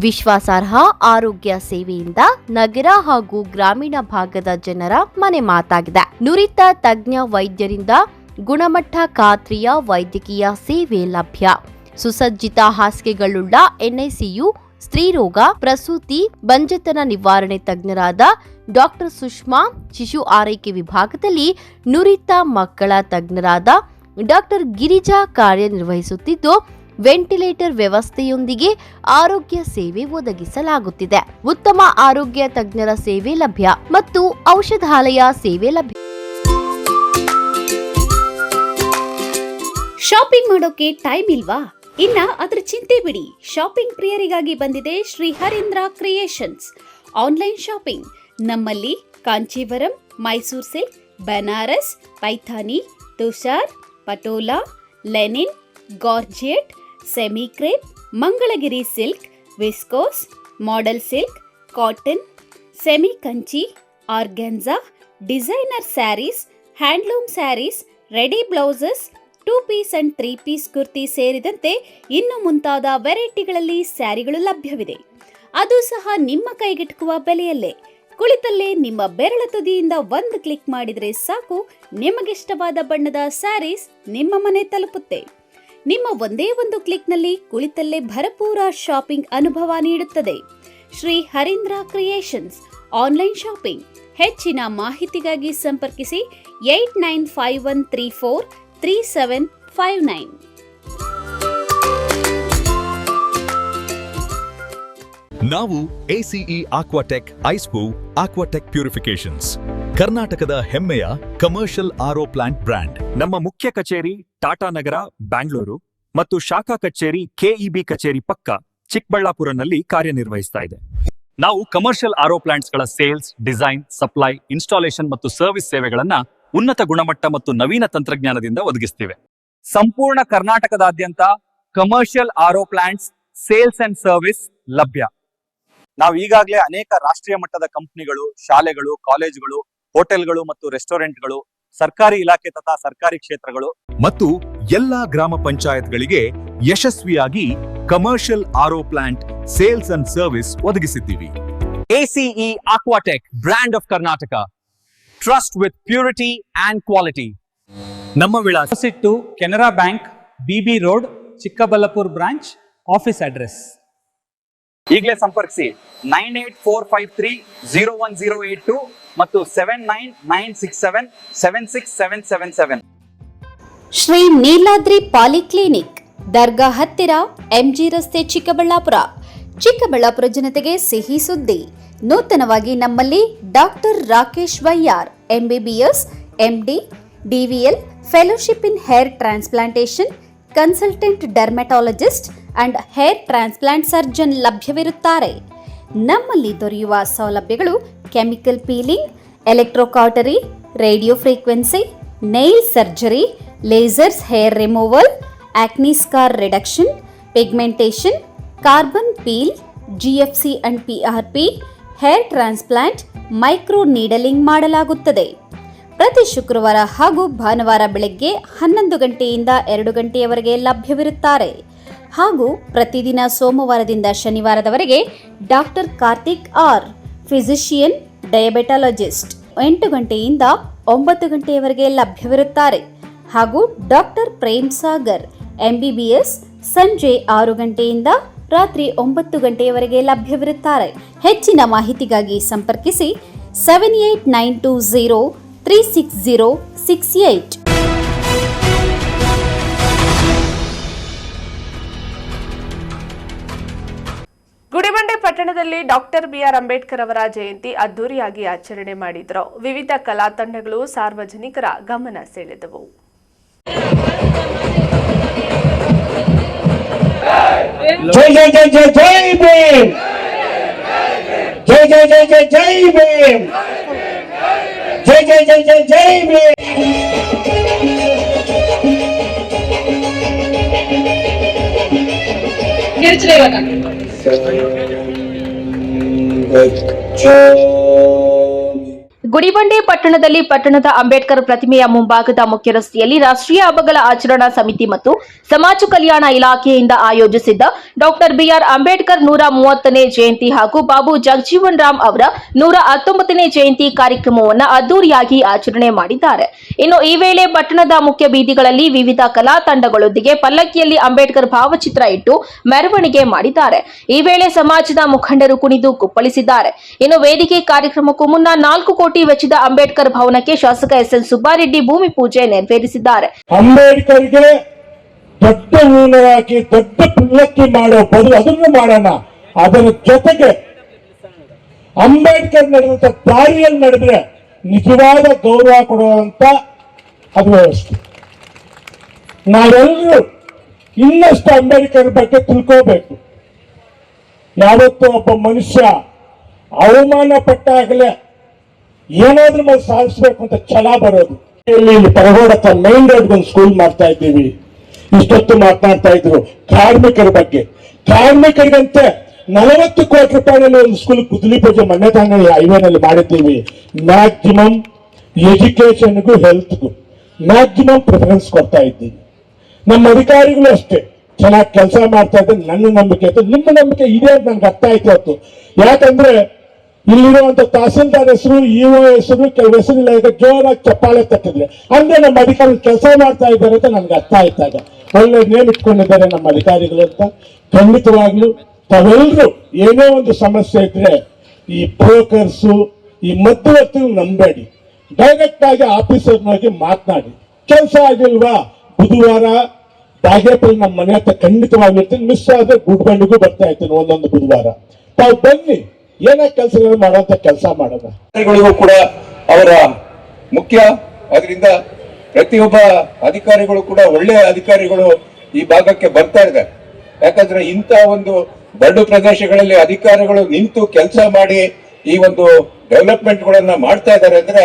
ವಿಶ್ವಾಸಾರ್ಹ ಆರೋಗ್ಯ ಸೇವೆಯಿಂದ ನಗರ ಹಾಗೂ ಗ್ರಾಮೀಣ ಭಾಗದ ಜನರ ಮನೆ ಮಾತಾಗಿದೆ. ನುರಿತ ತಜ್ಞ ವೈದ್ಯರಿಂದ ಗುಣಮಟ್ಟ ಖಾತ್ರಿಯ ವೈದ್ಯಕೀಯ ಸೇವೆ ಲಭ್ಯ. ಸುಸಜ್ಜಿತ ಹಾಸಿಗೆಗಳುಳ್ಳ ಎನ್ಐಸಿಯು, ಸ್ತ್ರೀರೋಗ, ಪ್ರಸೂತಿ, ಬಂಜೆತನ ನಿವಾರಣೆ ತಜ್ಞರಾದ ಡಾಕ್ಟರ್ ಸುಷ್ಮಾ, ಶಿಶು ಆರೈಕೆ ವಿಭಾಗದಲ್ಲಿ ನುರಿತ ಮಕ್ಕಳ ತಜ್ಞರಾದ ಡಾಕ್ಟರ್ ಗಿರಿಜಾ ಕಾರ್ಯನಿರ್ವಹಿಸುತ್ತಿದ್ದು, ವೆಂಟಿಲೇಟರ್ ವ್ಯವಸ್ಥೆಯೊಂದಿಗೆ ಆರೋಗ್ಯ ಸೇವೆ ಒದಗಿಸಲಾಗುತ್ತಿದೆ. ಉತ್ತಮ ಆರೋಗ್ಯ ತಜ್ಞರ ಸೇವೆ ಲಭ್ಯ ಮತ್ತು ಔಷಧಾಲಯ ಸೇವೆ ಲಭ್ಯ. ಶಾಪಿಂಗ್ ಮಾಡೋಕೆ ಟೈಮ್ ಇಲ್ವಾ? ಇನ್ನ ಅದರ ಚಿಂತೆ ಬಿಡಿ. ಶಾಪಿಂಗ್ ಪ್ರಿಯರಿಗಾಗಿ ಬಂದಿದೆ Shri Harindra creations online shopping. ನಮ್ಮಲ್ಲಿ Kanjeevaram, Mysuru silk, Banaras, Paithani, Tussar, Patola, linen, georgette, semi crepe, Mangalagiri silk, viscose, model silk, cotton, semi Kanchi, organza, designer sarees, handloom sarees, ready blouses, 2 piece and 3 piece kurti ಸೇರಿದಂತೆ ಇನ್ನು ಮುಂತಾದ ವೆರೈಟಿಗಳಲ್ಲಿ ಸ್ಯಾರಿಗಳು ಲಭ್ಯವಿದೆ. ಅದು ಸಹ ನಿಮ್ಮ ಕೈಗೆಟುಕುವ ಬೆಲೆಯಲ್ಲೇ. ಕುಳಿತಲ್ಲೇ ನಿಮ್ಮ ಬೆರಳ ತುದಿಯಿಂದ ಒಂದು ಕ್ಲಿಕ್ ಮಾಡಿದರೆ ಸಾಕು, ನಿಮಗಿಷ್ಟವಾದ ಬಣ್ಣದ ಸ್ಯಾರೀಸ್ ನಿಮ್ಮ ಮನೆ ತಲುಪುತ್ತೆ. ನಿಮ್ಮ ಒಂದೇ ಒಂದು ಕ್ಲಿಕ್ನಲ್ಲಿ ಕುಳಿತಲ್ಲೇ ಭರಪೂರ ಶಾಪಿಂಗ್ ಅನುಭವ ನೀಡುತ್ತದೆ. Shri Harindra creations online shopping. ಹೆಚ್ಚಿನ ಮಾಹಿತಿಗಾಗಿ ಸಂಪರ್ಕಿಸಿ 8951343759. ನಾವು ACE Aquatech ಐಸ್ಪೂ ಆಕ್ವಾಟೆಕ್ ಪ್ಯೂರಿಫಿಕೇಶನ್ಸ್, ಕರ್ನಾಟಕದ ಹೆಮ್ಮೆಯ ಕಮರ್ಷಿಯಲ್ ಆರ್ಒ ಪ್ಲಾಂಟ್ ಬ್ರ್ಯಾಂಡ್. ನಮ್ಮ ಮುಖ್ಯ ಕಚೇರಿ ಟಾಟಾ ನಗರ, ಬ್ಯಾಂಗ್ಳೂರು ಮತ್ತು ಶಾಖಾ ಕಚೇರಿ KEB ಕಚೇರಿ ಪಕ್ಕ ಚಿಕ್ಕಬಳ್ಳಾಪುರನಲ್ಲಿ ಕಾರ್ಯನಿರ್ವಹಿಸ್ತಾ ಇದೆ. ನಾವು ಕಮರ್ಷಿಯಲ್ ಆರ್ಒ ಪ್ಲಾಂಟ್ಸ್ಗಳ ಸೇಲ್ಸ್, ಡಿಸೈನ್, ಸಪ್ಲೈ, ಇನ್ಸ್ಟಾಲೇಷನ್ ಮತ್ತು ಸರ್ವಿಸ್ ಸೇವೆಗಳನ್ನ ಉನ್ನತ ಗುಣಮಟ್ಟ ಮತ್ತು ನವೀನ ತಂತ್ರಜ್ಞಾನದಿಂದ ಒದಗಿಸ್ತಿವೆ. ಸಂಪೂರ್ಣ ಕರ್ನಾಟಕದಾದ್ಯಂತ commercial RO plants sales and service ಲಭ್ಯ. ನಾವು ಈಗಾಗಲೇ ಅನೇಕ ರಾಷ್ಟ್ರೀಯ ಮಟ್ಟದ ಕಂಪನಿಗಳು, ಶಾಲೆಗಳು, ಕಾಲೇಜುಗಳು, ಹೋಟೆಲ್ಗಳು ಮತ್ತು ರೆಸ್ಟೋರೆಂಟ್ಗಳು, ಸರ್ಕಾರಿ ಇಲಾಖೆ ತಥಾ ಸರ್ಕಾರಿ ಕ್ಷೇತ್ರಗಳು ಮತ್ತು ಎಲ್ಲಾ ಗ್ರಾಮ ಪಂಚಾಯತ್ಗಳಿಗೆ ಯಶಸ್ವಿಯಾಗಿ commercial RO plant sales and service ಒದಗಿಸಿದ್ದೀವಿ. ACE Aquatech, brand of Karnataka. Trust with purity and quality. ನಮ್ಮ ವಿಳಾಸ to Canara bank, BB road, Chikkaballapura branch. Office address ಈಗಲೇ ಸಂಪರ್ಕಿಸಿ 9845301082 ಮತ್ತು 7996776777. ಶ್ರೀ ನೀಲಾದ್ರಿ ಪಾಲಿಕ್ಲಿನಿಕ್, ದರ್ಗಾ ಹತ್ತಿರ, MG ರಸ್ತೆ, ಚಿಕ್ಕಬಳ್ಳಾಪುರ. ಚಿಕ್ಕಬಳ್ಳಾಪುರ ಜನತೆಗೆ ಸಿಹಿ ಸುದ್ದಿ. ನೂತನವಾಗಿ ನಮ್ಮಲ್ಲಿ doctor Rakesh Vaiyar, MBBS, MD, DVL, fellowship in hair transplantation, consultant dermatologist and hair transplant surgeon ಲಭ್ಯವಿರುತ್ತಾರೆ. ನಮ್ಮಲ್ಲಿ ದೊರೆಯುವ ಸೌಲಭ್ಯಗಳು chemical peeling, electrocautery, radio frequency, nail surgery, lasers hair removal, acne scar reduction, pigmentation, carbon peel, GFC and PRP, hair transplant, micro needling ಮಾಡಲಾಗುತ್ತದೆ. ಪ್ರತಿ ಶುಕ್ರವಾರ ಹಾಗೂ ಭಾನುವಾರ ಬೆಳಗ್ಗೆ 11 ಗಂಟೆಯಿಂದ 2 ಗಂಟೆಯವರೆಗೆ ಲಭ್ಯವಿರುತ್ತಾರೆ. ಹಾಗೂ ಪ್ರತಿದಿನ ಸೋಮವಾರದಿಂದ ಶನಿವಾರದವರೆಗೆ ಡಾಕ್ಟರ್ ಕಾರ್ತಿಕ್ R, ಫಿಸಿಷಿಯನ್, ಡಯಾಬೆಟಾಲಜಿಸ್ಟ್ 8 ಗಂಟೆಯಿಂದ 9 ಗಂಟೆಯವರೆಗೆ ಲಭ್ಯವಿರುತ್ತಾರೆ ಹಾಗೂ ಡಾಕ್ಟರ್ ಪ್ರೇಮ್ ಸಾಗರ್ MBBS ಸಂಜೆ 6 ಗಂಟೆಯಿಂದ ರಾತ್ರಿ 9 ಗಂಟೆಯವರೆಗೆ ಲಭ್ಯವಿರುತ್ತಾರೆ. ಹೆಚ್ಚಿನ ಮಾಹಿತಿಗಾಗಿ ಸಂಪರ್ಕಿಸಿ 7892036068. ಗುಡಿಬಂಡೆ ಪಟ್ಟಣದಲ್ಲಿ ಡಾಕ್ಟರ್ BR ಅಂಬೇಡ್ಕರ್ ಅವರ ಜಯಂತಿ ಅದ್ದೂರಿಯಾಗಿ ಆಚರಣೆ ಮಾಡಿದ್ರು. ವಿವಿಧ ಕಲಾ ತಂಡಗಳು ಸಾರ್ವಜನಿಕರ ಗಮನ ಸೆಳೆದವು. ಜೈ ಜೈ ಜೈ ಜೈ ಜೈ ಭೀಮ್, ಜೈ ಜೈ ಜೈ ಜೈ ಜೈ ಭೀಮ್, ಜೈ ಜೈ ಜೈ ಜೈ ಜೈ ಭೀಮ್. ಗುಡಿಬಂಡೆ ಪಟ್ಟಣದಲ್ಲಿ ಪಟ್ಟಣದ ಅಂಬೇಡ್ಕರ್ ಪ್ರತಿಮೆಯ ಮುಂಭಾಗದ ಮುಖ್ಯ ರಸ್ತೆಯಲ್ಲಿ ರಾಷ್ಟ್ರೀಯ ಹಬ್ಬಗಳ ಆಚರಣಾ ಸಮಿತಿ ಮತ್ತು ಸಮಾಜ ಕಲ್ಯಾಣ ಇಲಾಖೆಯಿಂದ ಆಯೋಜಿಸಿದ್ದ ಡಾಕ್ಟರ್ BR ಅಂಬೇಡ್ಕರ್ 130ನೇ ಜಯಂತಿ ಹಾಗೂ ಬಾಬು ಜಗಜೀವನ್ ರಾಮ್ ಅವರ 119ನೇ ಜಯಂತಿ ಕಾರ್ಯಕ್ರಮವನ್ನು ಅದ್ದೂರಿಯಾಗಿ ಆಚರಣೆ ಮಾಡಿದ್ದಾರೆ. ಇನ್ನು ಈ ವೇಳೆ ಪಟ್ಟಣದ ಮುಖ್ಯ ಬೀದಿಗಳಲ್ಲಿ ವಿವಿಧ ಕಲಾ ತಂಡಗಳೊಂದಿಗೆ ಪಲ್ಲಕ್ಕಿಯಲ್ಲಿ ಅಂಬೇಡ್ಕರ್ ಭಾವಚಿತ್ರ ಇಟ್ಟು ಮೆರವಣಿಗೆ ಮಾಡಿದ್ದಾರೆ. ಈ ವೇಳೆ ಸಮಾಜದ ಮುಖಂಡರು ಕುಣಿದು ಕುಪ್ಪಳಿಸಿದ್ದಾರೆ. ಇನ್ನು ವೇದಿಕೆ ಕಾರ್ಯಕ್ರಮಕ್ಕೂ ಮುನ್ನ 4 ಕೋಟಿ ವೆಚ್ಚದ ಅಂಬೇಡ್ಕರ್ ಭವನಕ್ಕೆ ಶಾಸಕ SN ಸುಬ್ಬಾರೆಡ್ಡಿ ಭೂಮಿ ಪೂಜೆ ನೆರವೇರಿಸಿದ್ದಾರೆ. ಅಂಬೇಡ್ಕರ್ಗೆ ದೊಡ್ಡ ಹೂನ ಹಾಕಿ ದೊಡ್ಡ ಪಲ್ಲಕ್ಕಿ ಮಾಡೋ ಬದಲು ಅದನ್ನು ಮಾಡೋಣ. ಅದರ ಜೊತೆಗೆ ಅಂಬೇಡ್ಕರ್ ನಡೆದಂತ ದಾರಿಯಲ್ಲಿ ನಡೆದ್ರೆ ನಿಜವಾದ ಗೌರವ ಕೊಡುವಂತ ಅದು ವ್ಯವಸ್ಥೆ. ನಾವೆಲ್ಲರೂ ಇನ್ನಷ್ಟು ಅಂಬೇಡ್ಕರ್ ಬಗ್ಗೆ ತಿಳ್ಕೋಬೇಕು. ಯಾವತ್ತೂ ಒಬ್ಬ ಮನುಷ್ಯ ಅವಮಾನ ಪಟ್ಟಾಗಲೇ ಏನಾದ್ರೂ ನಾವು ಸಾಧಿಸ್ಬೇಕು ಅಂತ ಛಲ ಬರೋದು. ಇಲ್ಲಿ ಪರಗೋಡತ್ತ ಮೈನ್ ರೋಡ್ ಒಂದು ಸ್ಕೂಲ್ ಮಾಡ್ತಾ ಇದ್ದೀವಿ. ಇಷ್ಟೊತ್ತು ಮಾತನಾಡ್ತಾ ಇದ್ರು ಕಾರ್ಮಿಕರ ಬಗ್ಗೆ. ಕಾರ್ಮಿಕರಿಗಂತೆ 40 ಕೋಟಿ ರೂಪಾಯಿನಲ್ಲಿ ಒಂದು ಸ್ಕೂಲ್ ಗುದ್ದಲಿ ಪೂಜೆ ಮೊನ್ನೆ ತಾನೇ ಹೈವೇನಲ್ಲಿ ಮಾಡಿದ್ದೀವಿ. ಮ್ಯಾಕ್ಸಿಮಮ್ ಎಜುಕೇಶನ್ಗೂ ಹೆಲ್ತ್ಗೂ ಮ್ಯಾಕ್ಸಿಮಮ್ ಪ್ರಿಫರೆನ್ಸ್ ಕೊಡ್ತಾ ಇದ್ದೀವಿ. ನಮ್ಮ ಅಧಿಕಾರಿಗಳು ಅಷ್ಟೇ ಚೆನ್ನಾಗಿ ಕೆಲಸ ಮಾಡ್ತಾ ಇದ್ದಾರೆ. ನನ್ನ ನಂಬಿಕೆ ಆಯ್ತು, ನಿಮ್ಮ ನಂಬಿಕೆ ಇದೆ ಅಂತ ನನ್ಗೆ ಅರ್ಥ ಆಯ್ತು. ಯಾಕಂದ್ರೆ ಇಲ್ಲಿರುವಂತ ತಹಸೀಲ್ದಾರ್ ಹೆಸರು, EO ಹೆಸರು, ಕೆಲವು ಹೆಸರಿಲ್ಲ. ಈಗ ಜೋರಾಗಿ ಚಪ್ಪಾಳೆ ತಟ್ಟಿದ್ರೆ ಅಂದ್ರೆ ನಮ್ಮ ಅಧಿಕಾರಿಗಳು ಕೆಲಸ ಮಾಡ್ತಾ ಇದ್ದಾರೆ ಅಂತ ನನ್ಗೆ ಅರ್ಥ ಆಯ್ತಾಗ. ಒಳ್ಳೆ ನೇಮ್ ಇಟ್ಕೊಂಡಿದ್ದಾರೆ ನಮ್ಮ ಅಧಿಕಾರಿಗಳು ಅಂತ. ಖಂಡಿತವಾಗ್ಲೂ ತಾವೆಲ್ಲರೂ ಏನೇ ಒಂದು ಸಮಸ್ಯೆ ಇದ್ರೆ ಈ ಬ್ರೋಕರ್ಸು, ಈ ಮಧ್ಯವರ್ತಿಗಳು ನಂಬೇಡಿ. ಡೈರೆಕ್ಟ್ ಆಗಿ ಆಫೀಸರ್ನಾಗಿ ಮಾತನಾಡಿ. ಕೆಲಸ ಆಗಿಲ್ವಾ ಬುಧವಾರ ಬಾಗೇಪಲ್ಲಿ ನಮ್ಮ ಮನೆ ಹತ್ರ ಖಂಡಿತವಾಗಿರ್ತೀನಿ. ಮಿಸ್ ಆದ್ರೆ ಗುಡ್ಬಂಡಿಗೂ ಬರ್ತಾ ಇರ್ತೀನಿ ಒಂದೊಂದು ಬುಧವಾರ. ತಾವು ಬನ್ನಿ, ಏನೇ ಕೆಲಸಗಳು ಮಾಡುವಂತ ಕೆಲಸ ಮಾಡೋಣ. ಕೂಡ ಅವರ ಮುಖ್ಯ. ಅದರಿಂದ ಪ್ರತಿಯೊಬ್ಬ ಅಧಿಕಾರಿಗಳು ಕೂಡ ಒಳ್ಳೆಯ ಅಧಿಕಾರಿಗಳು ಈ ಭಾಗಕ್ಕೆ ಬರ್ತಾ ಇದ್ದಾರೆ. ಯಾಕಂದ್ರೆ ಇಂಥ ಒಂದು ಬರಡು ಪ್ರದೇಶಗಳಲ್ಲಿ ಅಧಿಕಾರಿಗಳು ನಿಂತು ಕೆಲಸ ಮಾಡಿ ಈ ಒಂದು ಡೆವಲಪ್ಮೆಂಟ್ಗಳನ್ನ ಮಾಡ್ತಾ ಇದ್ದಾರೆ ಅಂದ್ರೆ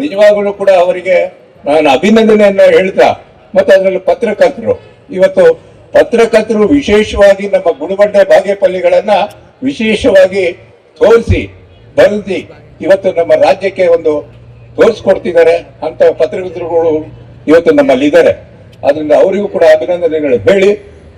ನಿಜವಾಗಲೂ ಕೂಡ ಅವರಿಗೆ ನಾನು ಅಭಿನಂದನೆಯನ್ನ ಹೇಳ್ತಾ, ಮತ್ತೆ ಅದರಲ್ಲಿ ಪತ್ರಕರ್ತರು, ಇವತ್ತು ಪತ್ರಕರ್ತರು ವಿಶೇಷವಾಗಿ ನಮ್ಮ ಗುಡಿಬಂಡೆ ಬಾಗೇಪಲ್ಲಿಗಳನ್ನ ವಿಶೇಷವಾಗಿ ತೋರಿಸಿ ಬರೆದಿ ಇವತ್ತು ನಮ್ಮ ರಾಜ್ಯಕ್ಕೆ ಒಂದು ತೋರಿಸ್ಕೊಡ್ತಿದ್ದಾರೆ ಅಂತ ಪತ್ರಕರ್ತರುಗಳು ಇವತ್ತು ನಮ್ಮಲ್ಲಿ ಇದ್ದಾರೆ. ಅದರಿಂದ ಅವರಿಗೂ ಕೂಡ ಅಭಿನಂದನೆಗಳು ಹೇಳಿ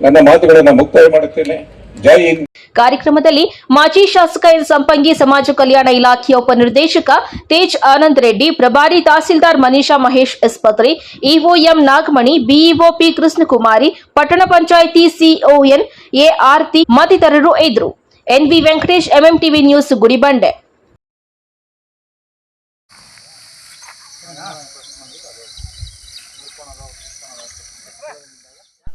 ನನ್ನ ಮಾತುಗಳನ್ನು ಮುಕ್ತಾಯ ಮಾಡುತ್ತೇನೆ. ಜೈ ಹಿಂದ್. ಕಾರ್ಯಕ್ರಮದಲ್ಲಿ ಮಾಜಿ ಶಾಸಕ ಎನ್ ಸಂಪಂಗಿ, ಸಮಾಜ ಕಲ್ಯಾಣ ಇಲಾಖೆಯ ಉಪನಿರ್ದೇಶಕ ತೇಜ್ ಆನಂದ್ ರೆಡ್ಡಿ, ಪ್ರಭಾರಿ ತಹಸೀಲ್ದಾರ್ ಮನೀಷಾ ಮಹೇಶ್ ಎಸ್ಪತ್ರಿ, EO M Nagamani, BEO P Krishnakumari, ಪಟ್ಟಣ ಪಂಚಾಯಿತಿ CON ಎ ಆರ್ತಿ ಮತ್ತಿತರರು ಇದ್ದರು. NB Venkatesh, MMTV news, Gudibande.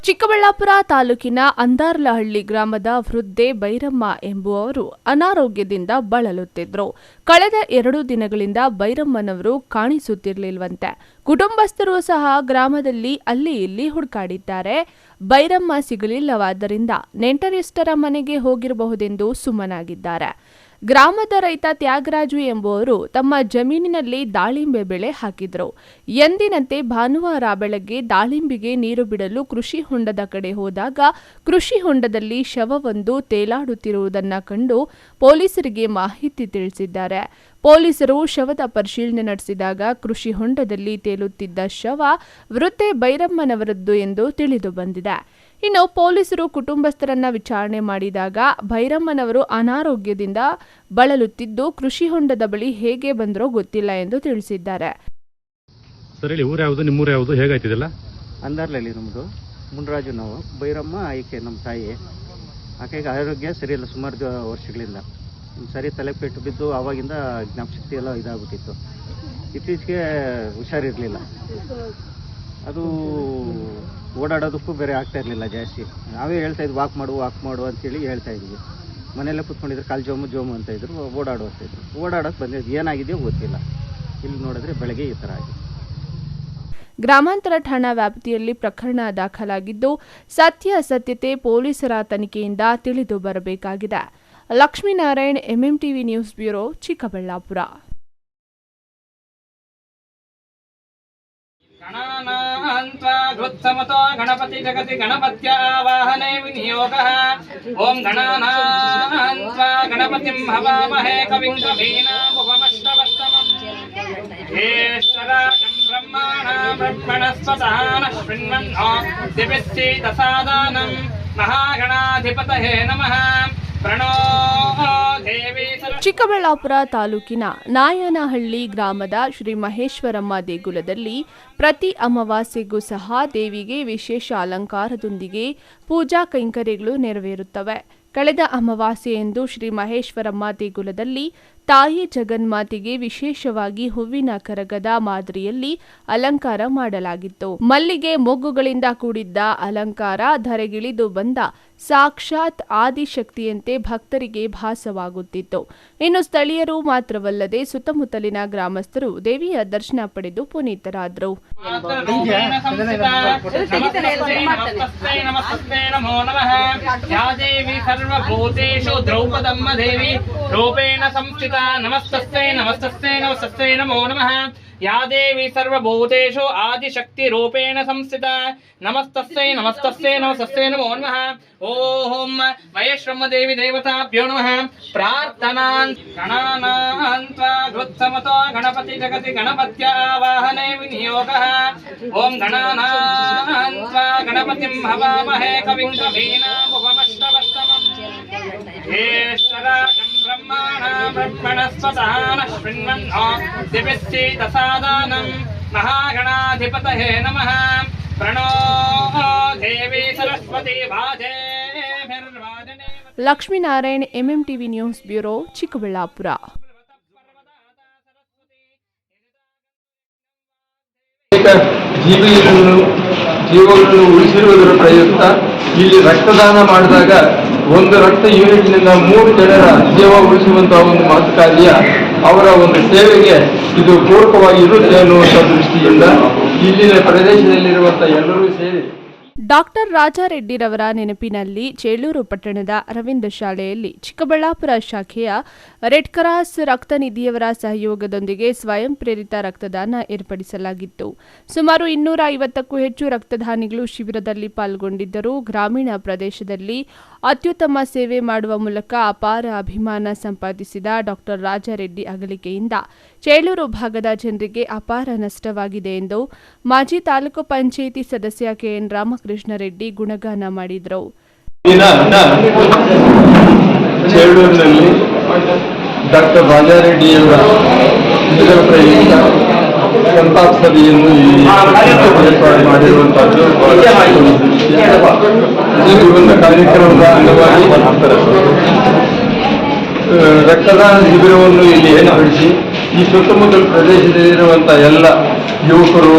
Chikkaballapura ತಾಲೂಕಿನ ಅಂದಾರ್ಲಹಳ್ಳಿ ಗ್ರಾಮದ ವೃದ್ಧೆ ಬೈರಮ್ಮ ಎಂಬುವವರು ಅನಾರೋಗ್ಯದಿಂದ ಬಳಲುತ್ತಿದ್ರು. ಕಳೆದ 2 ದಿನಗಳಿಂದ ಬೈರಮ್ಮನವರು ಕಾಣಿಸುತ್ತಿರಲಿಲ್ವಂತೆ. ಕುಟುಂಬಸ್ಥರು ಸಹ ಗ್ರಾಮದಲ್ಲಿ ಅಲ್ಲಿ ಇಲ್ಲಿ ಹುಡುಕಾಡಿದ್ದಾರೆ. ಬೈರಮ್ಮ ಸಿಗಲಿಲ್ಲವಾದ್ದರಿಂದ ನೆಂಟರಿಷ್ಟರ ಮನೆಗೆ ಹೋಗಿರಬಹುದೆಂದು ಸುಮ್ಮನಾಗಿದ್ದಾರೆ. ಗ್ರಾಮದ ರೈತ ತ್ಯಾಗರಾಜು ಎಂಬುವರು ತಮ್ಮ ಜಮೀನಿನಲ್ಲಿ ದಾಳಿಂಬೆ ಬೆಳೆ ಹಾಕಿದ್ರು. ಎಂದಿನಂತೆ ಭಾನುವಾರ ಬೆಳಗ್ಗೆ ದಾಳಿಂಬಿಗೆ ನೀರು ಬಿಡಲು ಕೃಷಿ ಹೊಂಡದ ಕಡೆ ಹೋದಾಗ ಕೃಷಿ ಹೊಂಡದಲ್ಲಿ ಶವವೊಂದು ತೇಲಾಡುತ್ತಿರುವುದನ್ನು ಕಂಡು ಪೊಲೀಸರಿಗೆ ಮಾಹಿತಿ ತಿಳಿಸಿದ್ದಾರೆ. ಪೊಲೀಸರು ಶವದ ಪರಿಶೀಲನೆ ನಡೆಸಿದಾಗ ಕೃಷಿ ಹೊಂಡದಲ್ಲಿ ತೇಲುತ್ತಿದ್ದ ಶವ ವೃದ್ಧೆ ಬೈರಮ್ಮನವರದ್ದು ಎಂದು ತಿಳಿದು ಬಂದಿದೆ. ಇನ್ನು ಪೊಲೀಸರು ಕುಟುಂಬಸ್ಥರನ್ನ ವಿಚಾರಣೆ ಮಾಡಿದಾಗ ಭೈರಮ್ಮನವರು ಅನಾರೋಗ್ಯದಿಂದ ಬಳಲುತ್ತಿದ್ದು ಕೃಷಿ ಹೊಂಡದ ಬಳಿ ಹೇಗೆ ಬಂದರೋ ಗೊತ್ತಿಲ್ಲ ಎಂದು ತಿಳಿಸಿದ್ದಾರೆ. ಸರ್ ಹೇಳಿ, ಊರು ಯಾವುದು, ನಿಮ್ಮೂರು ಯಾವುದು, ಹೇಗಾಯ್ತಿದೆಲ್ಲ? ಅಂದಾರ್ಲಲ್ಲಿ ನಮ್ಮದು ಮುನ್ರಾಜು. ನಾವು ಭೈರಮ್ಮ ಆಕೆ ನಮ್ಮ ತಾಯಿ. ಆಕೆಗೆ ಆರೋಗ್ಯ ಸರಿಯಿಲ್ಲ ಸುಮಾರು ವರ್ಷಗಳಿಂದ. ಸರಿ ತಲೆಪೇಟು ಬಿದ್ದು ಆವಾಗಿಂದ ಜ್ಞಾಪಶಕ್ತಿ ಎಲ್ಲ ಇದಾಗ್ಬಿಟ್ಟಿತ್ತು. ಇತ್ತೀಚೆಗೆ ಹುಷಾರಿರಲಿಲ್ಲ. ಅದು ಓಡಾಡೋದಕ್ಕೂ ಬೇರೆ ಆಗ್ತಾ ಇರಲಿಲ್ಲ ಜಾಸ್ತಿ. ನಾವೇ ಹೇಳ್ತಾ ಇದ್ವಿ ವಾಕ್ ಮಾಡು ಅಂತೇಳಿ ಹೇಳ್ತಾ ಇದ್ವಿ. ಮನೆಯಲ್ಲೇ ಕುತ್ಕೊಂಡಿದ್ರು, ಕಾಲು ಜೋಮು ಅಂತ ಇದ್ರು, ಓಡಾಡ್ತಿದ್ರು. ಓಡಾಡೋಕೆ ಬಂದಿದ್ದು ಏನಾಗಿದೆಯೋ ಗೊತ್ತಿಲ್ಲ. ಇಲ್ಲಿ ನೋಡಿದ್ರೆ ಬೆಳಗ್ಗೆ ಈ ಥರ ಆಗಿದೆ. ಗ್ರಾಮಾಂತರ ಠಾಣಾ ವ್ಯಾಪ್ತಿಯಲ್ಲಿ ಪ್ರಕರಣ ದಾಖಲಾಗಿದ್ದು ಸತ್ಯಾಸತ್ಯತೆ ಪೊಲೀಸರ ತನಿಖೆಯಿಂದ ತಿಳಿದು ಬರಬೇಕಾಗಿದೆ. Lakshminarayan, MMTV news bureau, Chikkaballapur. Ganapati ಜಗತಿ ಗಣಪತ್ಯ ಆವಾಹನೆ ವಿನಿಯೋಗಃ. ಓಂ ಗಣಾನಾನ್ವಾ ಗಣಪತಿಂ ಹವಾಮಹೇ ಕವಿಂ ಕವೀನಾಮುಪಮಶ್ರವಸ್ತಮಂ. ಜ್ಯೇಷ್ಠರಾಜಂ ಬ್ರಹ್ಮಣಾಂ ಬ್ರಹ್ಮಣಸ್ಪತಾನ ಶೃಣ್ವನ್ನೋ ದಿವಿಶ್ಚೇತಸಾದಾನಂ. ಮಹಾಗಣಾಧಿಪತಯೇ ನಮಃ. ಪ್ರಣೋ ದೇವಿ. ಚಿಕ್ಕಬಳ್ಳಾಪುರ ತಾಲೂಕಿನ ನಾಯನಹಳ್ಳಿ ಗ್ರಾಮದ ಶ್ರೀ ಮಹೇಶ್ವರಮ್ಮ ದೇಗುಲದಲ್ಲಿ ಪ್ರತಿ ಅಮಾವಾಸ್ಯೆಗೂ ಸಹ ದೇವಿಗೆ ವಿಶೇಷ ಅಲಂಕಾರದೊಂದಿಗೆ ಪೂಜಾ ಕೈಂಕರ್ಯಗಳು ನೆರವೇರುತ್ತವೆ. ಕಳೆದ ಅಮಾವಾಸ್ಯೆಯಂದು ಶ್ರೀ ಮಹೇಶ್ವರಮ್ಮ ದೇಗುಲದಲ್ಲಿ ತಾಯಿ ಜಗನ್ಮಾತೆಗೆ ವಿಶೇಷವಾಗಿ ಹೂವಿನ ಕರಗದ ಮಾದರಿಯಲ್ಲಿ ಅಲಂಕಾರ ಮಾಡಲಾಗಿತ್ತು. ಮಲ್ಲಿಗೆ ಮೊಗ್ಗುಗಳಿಂದ ಕೂಡಿದ್ದ ಅಲಂಕಾರ ಧರೆಗಿಳಿದು ಬಂದ ಸಾಕ್ಷಾತ್ ಆದಿಶಕ್ತಿಯಂತೆ ಭಕ್ತರಿಗೆ ಭಾಸವಾಗುತ್ತಿತ್ತು. ಇನ್ನು ಸ್ಥಳೀಯರು ಮಾತ್ರವಲ್ಲದೆ ಸುತ್ತಮುತ್ತಲಿನ ಗ್ರಾಮಸ್ಥರು ದೇವಿಯ ದರ್ಶನ ಪಡೆದು ಪುನೀತರಾದರು. ಸರ್ವಭೂತೇಷು ದ್ರೌಪದಮ್ಮ ದೇವಿ ರೂಪೇಣ ಸಂಸ್ಥಿತಾ. ನಮಸ್ತಸ್ಯೈ ನಮಸ್ತಸ್ಯೈ ನಮಸ್ತಸ್ಯೈ ನಮೋ ನಮಃ. ಯಾ ದೇವಿ ಸರ್ವಭೂತೇಷು ಆದಿಶಕ್ತಿ ರೂಪೇಣ ಸಂಸ್ಥಿತಾ. ನಮಸ್ತಸ್ಯೈ ನಮಸ್ತಸ್ಯೈ ನಮಸ್ತಸ್ಯೈ ನಮೋ ನಮಃ. ಓಂ ಮಹೇಶ್ವರಮ್ಮ ದೇವಿ ದೇವತಾಭ್ಯೋ ನಮಃ. ಪ್ರಾರ್ಥನಾನ್ ಗಣಾನಾನ್ವಾ ಗೃತ್ಸಮತೋ ಗಣಪತಿ ಜಗತಿ ಗಣಪತ್ಯ ಆವಾಹನೆ ವಿನಿಯೋಗಃ. ಓಂ ಗಣಾನಾನ್ವಾ ಗಣಪತಿಂ ಹವಾಮಹೇ ಕವಿಂ ಕವೀನಾಮುಪಮಶ್ರವಸ್ತಮಂ. ಜ್ಯೇಷ್ಠರಾಜಂ ಬ್ರಹ್ಮಣಾಂ ಬ್ರಹ್ಮಣಸ್ಪತಾನ ಶೃಣ್ವನ್ನೋ ದಿವಿಶ್ಚೇತಸಾದಾನಂ. ಮಹಾಗಣಾಧಿಪತಯೇ ನಮಃ. ಪ್ರಣೋ ದೇವಿ ಸರಸ್ವತಿ ವಾಜೇಭಿರ್ವಾಜನೆ. Lakshminarayan, MMTV news bureau, Chikkaballapur. ಜೀವಗಳನ್ನು ಉಳಿಸಿರುವುದರ ಪ್ರಯುಕ್ತ ಇಲ್ಲಿ ರಕ್ತದಾನ ಮಾಡಿದಾಗ ಒಂದು ರಕ್ತ ಯೂನಿಟ್ನಿಂದ 3 ಜನರ ಜೀವ ಉಳಿಸುವಂತಹ ಒಂದು ಮಾತು ಕಾರ್ಯ, ಅವರ ಒಂದು ಸೇವೆಗೆ ಇದು ಪೂರಕವಾಗಿರುತ್ತೆ ಅನ್ನುವಂಥ ದೃಷ್ಟಿಯಿಂದ ಇಲ್ಲಿನ ಪ್ರದೇಶದಲ್ಲಿರುವಂತಹ ಎಲ್ಲರೂ ಸೇರಿ ಡಾಕ್ಟರ್ ರಾಜಾರೆಡ್ಡಿರವರ ನೆನಪಿನಲ್ಲಿ ಚೇಳೂರು ಪಟ್ಟಣದ ಅರವಿಂದ ಶಾಲೆಯಲ್ಲಿ ಚಿಕ್ಕಬಳ್ಳಾಪುರ ಶಾಖೆಯ ರೆಡ್ ಕ್ರಾಸ್ ರಕ್ತ ನಿಧಿಯವರ ಸಹಯೋಗದೊಂದಿಗೆ ಸ್ವಯಂ ಪ್ರೇರಿತ ರಕ್ತದಾನ ಏರ್ಪಡಿಸಲಾಗಿತ್ತು. ಸುಮಾರು 250ಕ್ಕೂ ಹೆಚ್ಚು ರಕ್ತದಾನಿಗಳು ಶಿಬಿರದಲ್ಲಿ ಪಾಲ್ಗೊಂಡಿದ್ದರು. ಗ್ರಾಮೀಣ ಪ್ರದೇಶದಲ್ಲಿ ಅತ್ಯುತ್ತಮ ಸೇವೆ ಮಾಡುವ ಮೂಲಕ ಅಪಾರ ಅಭಿಮಾನ ಸಂಪಾದಿಸಿದ ಡಾಕ್ಟರ್ ರಾಜಾರೆಡ್ಡಿ ಅಗಲಿಕೆಯಿಂದ ಚೇಳೂರು ಭಾಗದ ಜನರಿಗೆ ಅಪಾರ ನಷ್ಟವಾಗಿದೆ ಎಂದು ಮಾಜಿ ತಾಲೂಕು ಪಂಚಾಯಿತಿ ಸದಸ್ಯ ಕೆಎನ್ ರಾಮಕೃಷ್ಣ ರೆಡ್ಡಿ ಗುಣಗಾನ ಮಾಡಿದರು. ಚೇಳೂರಿನಲ್ಲಿ ಡಾಕ್ಟರ್ ರಾಜಾರೆಡ್ಡಿಯವರ ಸಂತಾಪ ಸಭೆಯನ್ನು ಏರ್ಪಾಡು ಮಾಡಿರುವಂತಹದ್ದು ಒಂದು ಕಾರ್ಯಕ್ರಮದ ಅಂಗವಾಗಿ ರಕ್ತದಾನ ಶಿಬಿರವನ್ನು ಇಲ್ಲಿ ಏರ್ಪಡಿಸಿ ಈ ಸುತ್ತಮುತ್ತಲ ಪ್ರದೇಶದಲ್ಲಿರುವಂತಹ ಎಲ್ಲ ಯುವಕರು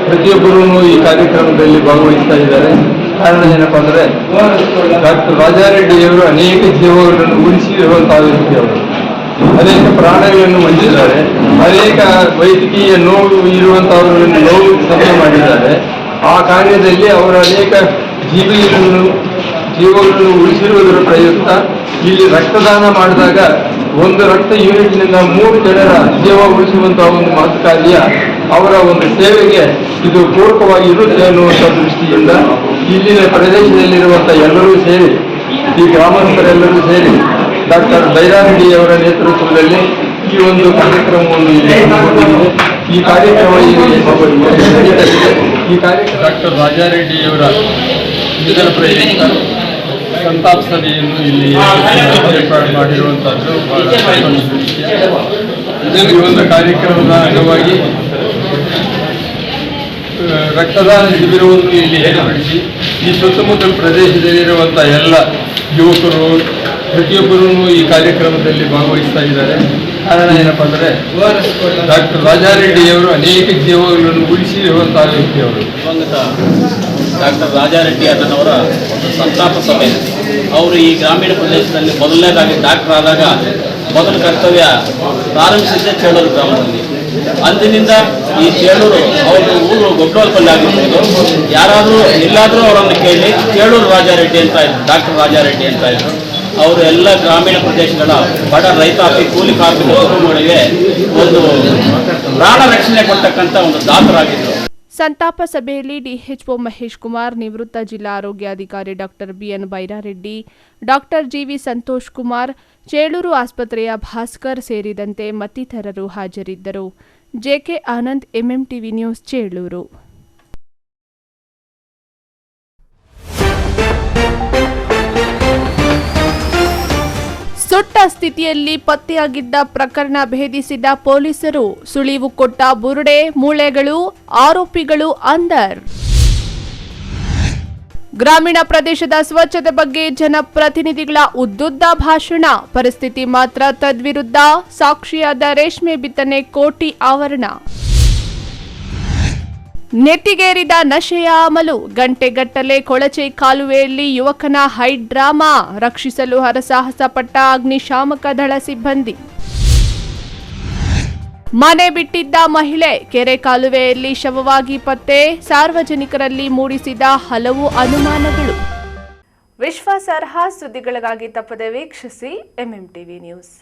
ಪ್ರತಿಯೊಬ್ಬರೂ ಈ ಕಾರ್ಯಕ್ರಮದಲ್ಲಿ ಭಾಗವಹಿಸ್ತಾ ಇದ್ದಾರೆ. ಕಾರಣ ಏನಪ್ಪಾ ಅಂದರೆ ಡಾಕ್ಟರ್ ರಾಜಾರೆಡ್ಡಿಯವರು ಅನೇಕ ಜೀವಗಳನ್ನು ಉಳಿಸಿರುವಂತಹ ವ್ಯಕ್ತಿ ಅವರು. ಅನೇಕ ಪ್ರಾಣಗಳನ್ನು ಹೊಂದಿದ್ದಾರೆ. ಅನೇಕ ವೈದ್ಯಕೀಯ ನೋವು ಇರುವಂತಹವರನ್ನು ನೋವು ಸಹಾಯ ಮಾಡಿದ್ದಾರೆ. ಆ ಕಾರ್ಯದಲ್ಲಿ ಅವರು ಅನೇಕ ಜೀವಗಳನ್ನು ಉಳಿಸಿರುವುದರ ಪ್ರಯುಕ್ತ ಇಲ್ಲಿ ರಕ್ತದಾನ ಮಾಡಿದಾಗ ಒಂದು ರಕ್ತ ಯೂನಿಟ್ನಿಂದ 3 ಜನರ ಜೀವ ಉಳಿಸುವಂತಹ ಒಂದು ಮಾತು ಕಾರ್ಯ, ಅವರ ಒಂದು ಸೇವೆಗೆ ಇದು ಪೂರಕವಾಗಿರುತ್ತೆ ಅನ್ನುವಂಥ ದೃಷ್ಟಿಯಿಂದ ಇಲ್ಲಿನ ಪ್ರದೇಶದಲ್ಲಿರುವಂತಹ ಎಲ್ಲರೂ ಸೇರಿ, ಈ ಗ್ರಾಮಸ್ಥರೆಲ್ಲರೂ ಸೇರಿ ಡಾಕ್ಟರ್ ಬೈರಾರೆಡ್ಡಿಯವರ ನೇತೃತ್ವದಲ್ಲಿ ಈ ಒಂದು ಕಾರ್ಯಕ್ರಮವನ್ನು ಈ ಕಾರ್ಯಕ್ರಮ ಡಾಕ್ಟರ್ ರಾಜಾರೆಡ್ಡಿಯವರ ಇದರ ಪ್ರಯುಕ್ತ ಸಂತಾಪ ಸಭೆಯನ್ನು ಇಲ್ಲಿ ಏರ್ಪಾಡು ಮಾಡಿರುವಂಥದ್ದು ಬಹಳ ಸಂತೋಷದ ವಿಷಯ. ಈ ಒಂದು ಕಾರ್ಯಕ್ರಮದ ಅಂಗವಾಗಿ ರಕ್ತದಾನ ಶಿಬಿರವನ್ನು ಇಲ್ಲಿ ಏರ್ಪಡಿಸಿ ಈ ಸುತ್ತಮುತ್ತಲ ಪ್ರದೇಶದಲ್ಲಿರುವಂಥ ಎಲ್ಲ ಯುವಕರು ಪ್ರತಿಯೊಬ್ಬರೂ ಈ ಕಾರ್ಯಕ್ರಮದಲ್ಲಿ ಭಾಗವಹಿಸ್ತಾ ಇದ್ದಾರೆ. ಕಾರಣ ಏನಪ್ಪ ಅಂದರೆ ಡಾಕ್ಟರ್ ರಾಜಾರೆಡ್ಡಿಯವರು ಅನೇಕ ಜೀವಗಳನ್ನು ಉಳಿಸಿರುವಂತಹ ವ್ಯಕ್ತಿಯವರು. ಡಾಕ್ಟರ್ ರಾಜಾರೆಡ್ಡಿ ಅಣ್ಣನವರ ಒಂದು ಸಂತಾಪ ಸಭೆ. ಅವರು ಈ ಗ್ರಾಮೀಣ ಪ್ರದೇಶದಲ್ಲಿ ಮೊದಲನೇದಾಗಿ ಡಾಕ್ಟರ್ ಆದಾಗ ಮೊದಲ ಕರ್ತವ್ಯ ಪ್ರಾರಂಭಿಸಿದ್ದೇ ಚೇಳೂರು ಗ್ರಾಮದಲ್ಲಿ. ಅಂದಿನಿಂದ ಈ ಚೇಳೂರು ಅವರು ಊರು ಗೊಡ್ಡೋಲ್ಪಲ್ಲಿ ಆಗಿರ್ಬೋದು, ಯಾರಾದರೂ ಎಲ್ಲಾದರೂ ಅವರನ್ನು ಕೇಳಿ ಚೇಳೂರು ರಾಜಾರೆಡ್ಡಿ ಅಂತ ಇದ್ರು, ಡಾಕ್ಟರ್ ರಾಜಾರೆಡ್ಡಿ ಅಂತ ಇದ್ರು. ಅವರು ಎಲ್ಲ ಗ್ರಾಮೀಣ ಪ್ರದೇಶಗಳ ಬಡ ರೈತಾಪಿ ಕೂಲಿ ಕಾರ್ಮಿಕ ಕುಟುಂಬಗಳಿಗೆ ಒಂದು ಪ್ರಾಣ ರಕ್ಷಣೆ ಕೊಡ್ತಕ್ಕಂಥ ಒಂದು ದಾತರಾಗಿದ್ದರು. ಸಂತಾಪ ಸಭೆಯಲ್ಲಿ ಡಿಎಚ್ಒ ಮಹೇಶ್ ಕುಮಾರ್, ನಿವೃತ್ತ ಜಿಲ್ಲಾ ಆರೋಗ್ಯಾಧಿಕಾರಿ doctor BN Byrareddy, doctor GV Santosh Kumar, Chelur ಆಸ್ಪತ್ರೆಯ ಭಾಸ್ಕರ್ ಸೇರಿದಂತೆ ಮತ್ತಿತರರು ಹಾಜರಿದ್ದರು. JK Anand, MMTV news, Chelur. ಸುಟ್ಟ ಸ್ಥಿತಿಯಲ್ಲಿ ಪತ್ತೆಯಾಗಿದ್ದ ಪ್ರಕರಣ ಭೇದಿಸಿದ ಪೊಲೀಸರು ಸುಳಿವು ಕೊಟ್ಟ ಬುರುಡೆ ಮೂಳೆಗಳು, ಆರೋಪಿಗಳು ಅಂದರ್. ಗ್ರಾಮೀಣ ಪ್ರದೇಶದ ಸ್ವಚ್ಛತೆ ಬಗ್ಗೆ ಜನಪ್ರತಿನಿಧಿಗಳ ಉದ್ದುದ್ದ ಭಾಷಣ, ಪರಿಸ್ಥಿತಿ ಮಾತ್ರ ತದ್ವಿರುದ್ಧ, ಸಾಕ್ಷಿಯಾದ ರೇಷ್ಮೆ ಬಿತ್ತನೆ ಕೋಟಿ ಆವರಣ. ನೆತ್ತಿಗೇರಿದ ನಶೆಯ ಅಮಲು, ಗಂಟೆಗಟ್ಟಲೆ ಕೊಳಚೆ ಕಾಲುವೆಯಲ್ಲಿ ಯುವಕನ ಹೈಡ್ರಾಮಾ, ರಕ್ಷಿಸಲು ಹರಸಾಹಸ ಪಟ್ಟ ಅಗ್ನಿಶಾಮಕ ದಳ ಸಿಬ್ಬಂದಿ. ಮನೆ ಬಿಟ್ಟಿದ್ದ ಮಹಿಳೆ, ಕೆರೆ ಕಾಲುವೆಯಲ್ಲಿ ಶವವಾಗಿ ಪತ್ತೆ, ಸಾರ್ವಜನಿಕರಲ್ಲಿ ಮೂಡಿಸಿದ ಹಲವು ಅನುಮಾನಗಳು. ವಿಶ್ವಾಸಾರ್ಹ ಸುದ್ದಿಗಳಿಗಾಗಿ ತಪ್ಪದೆ ವೀಕ್ಷಿಸಿ ಎಂಎಂಟಿವಿ ನ್ಯೂಸ್.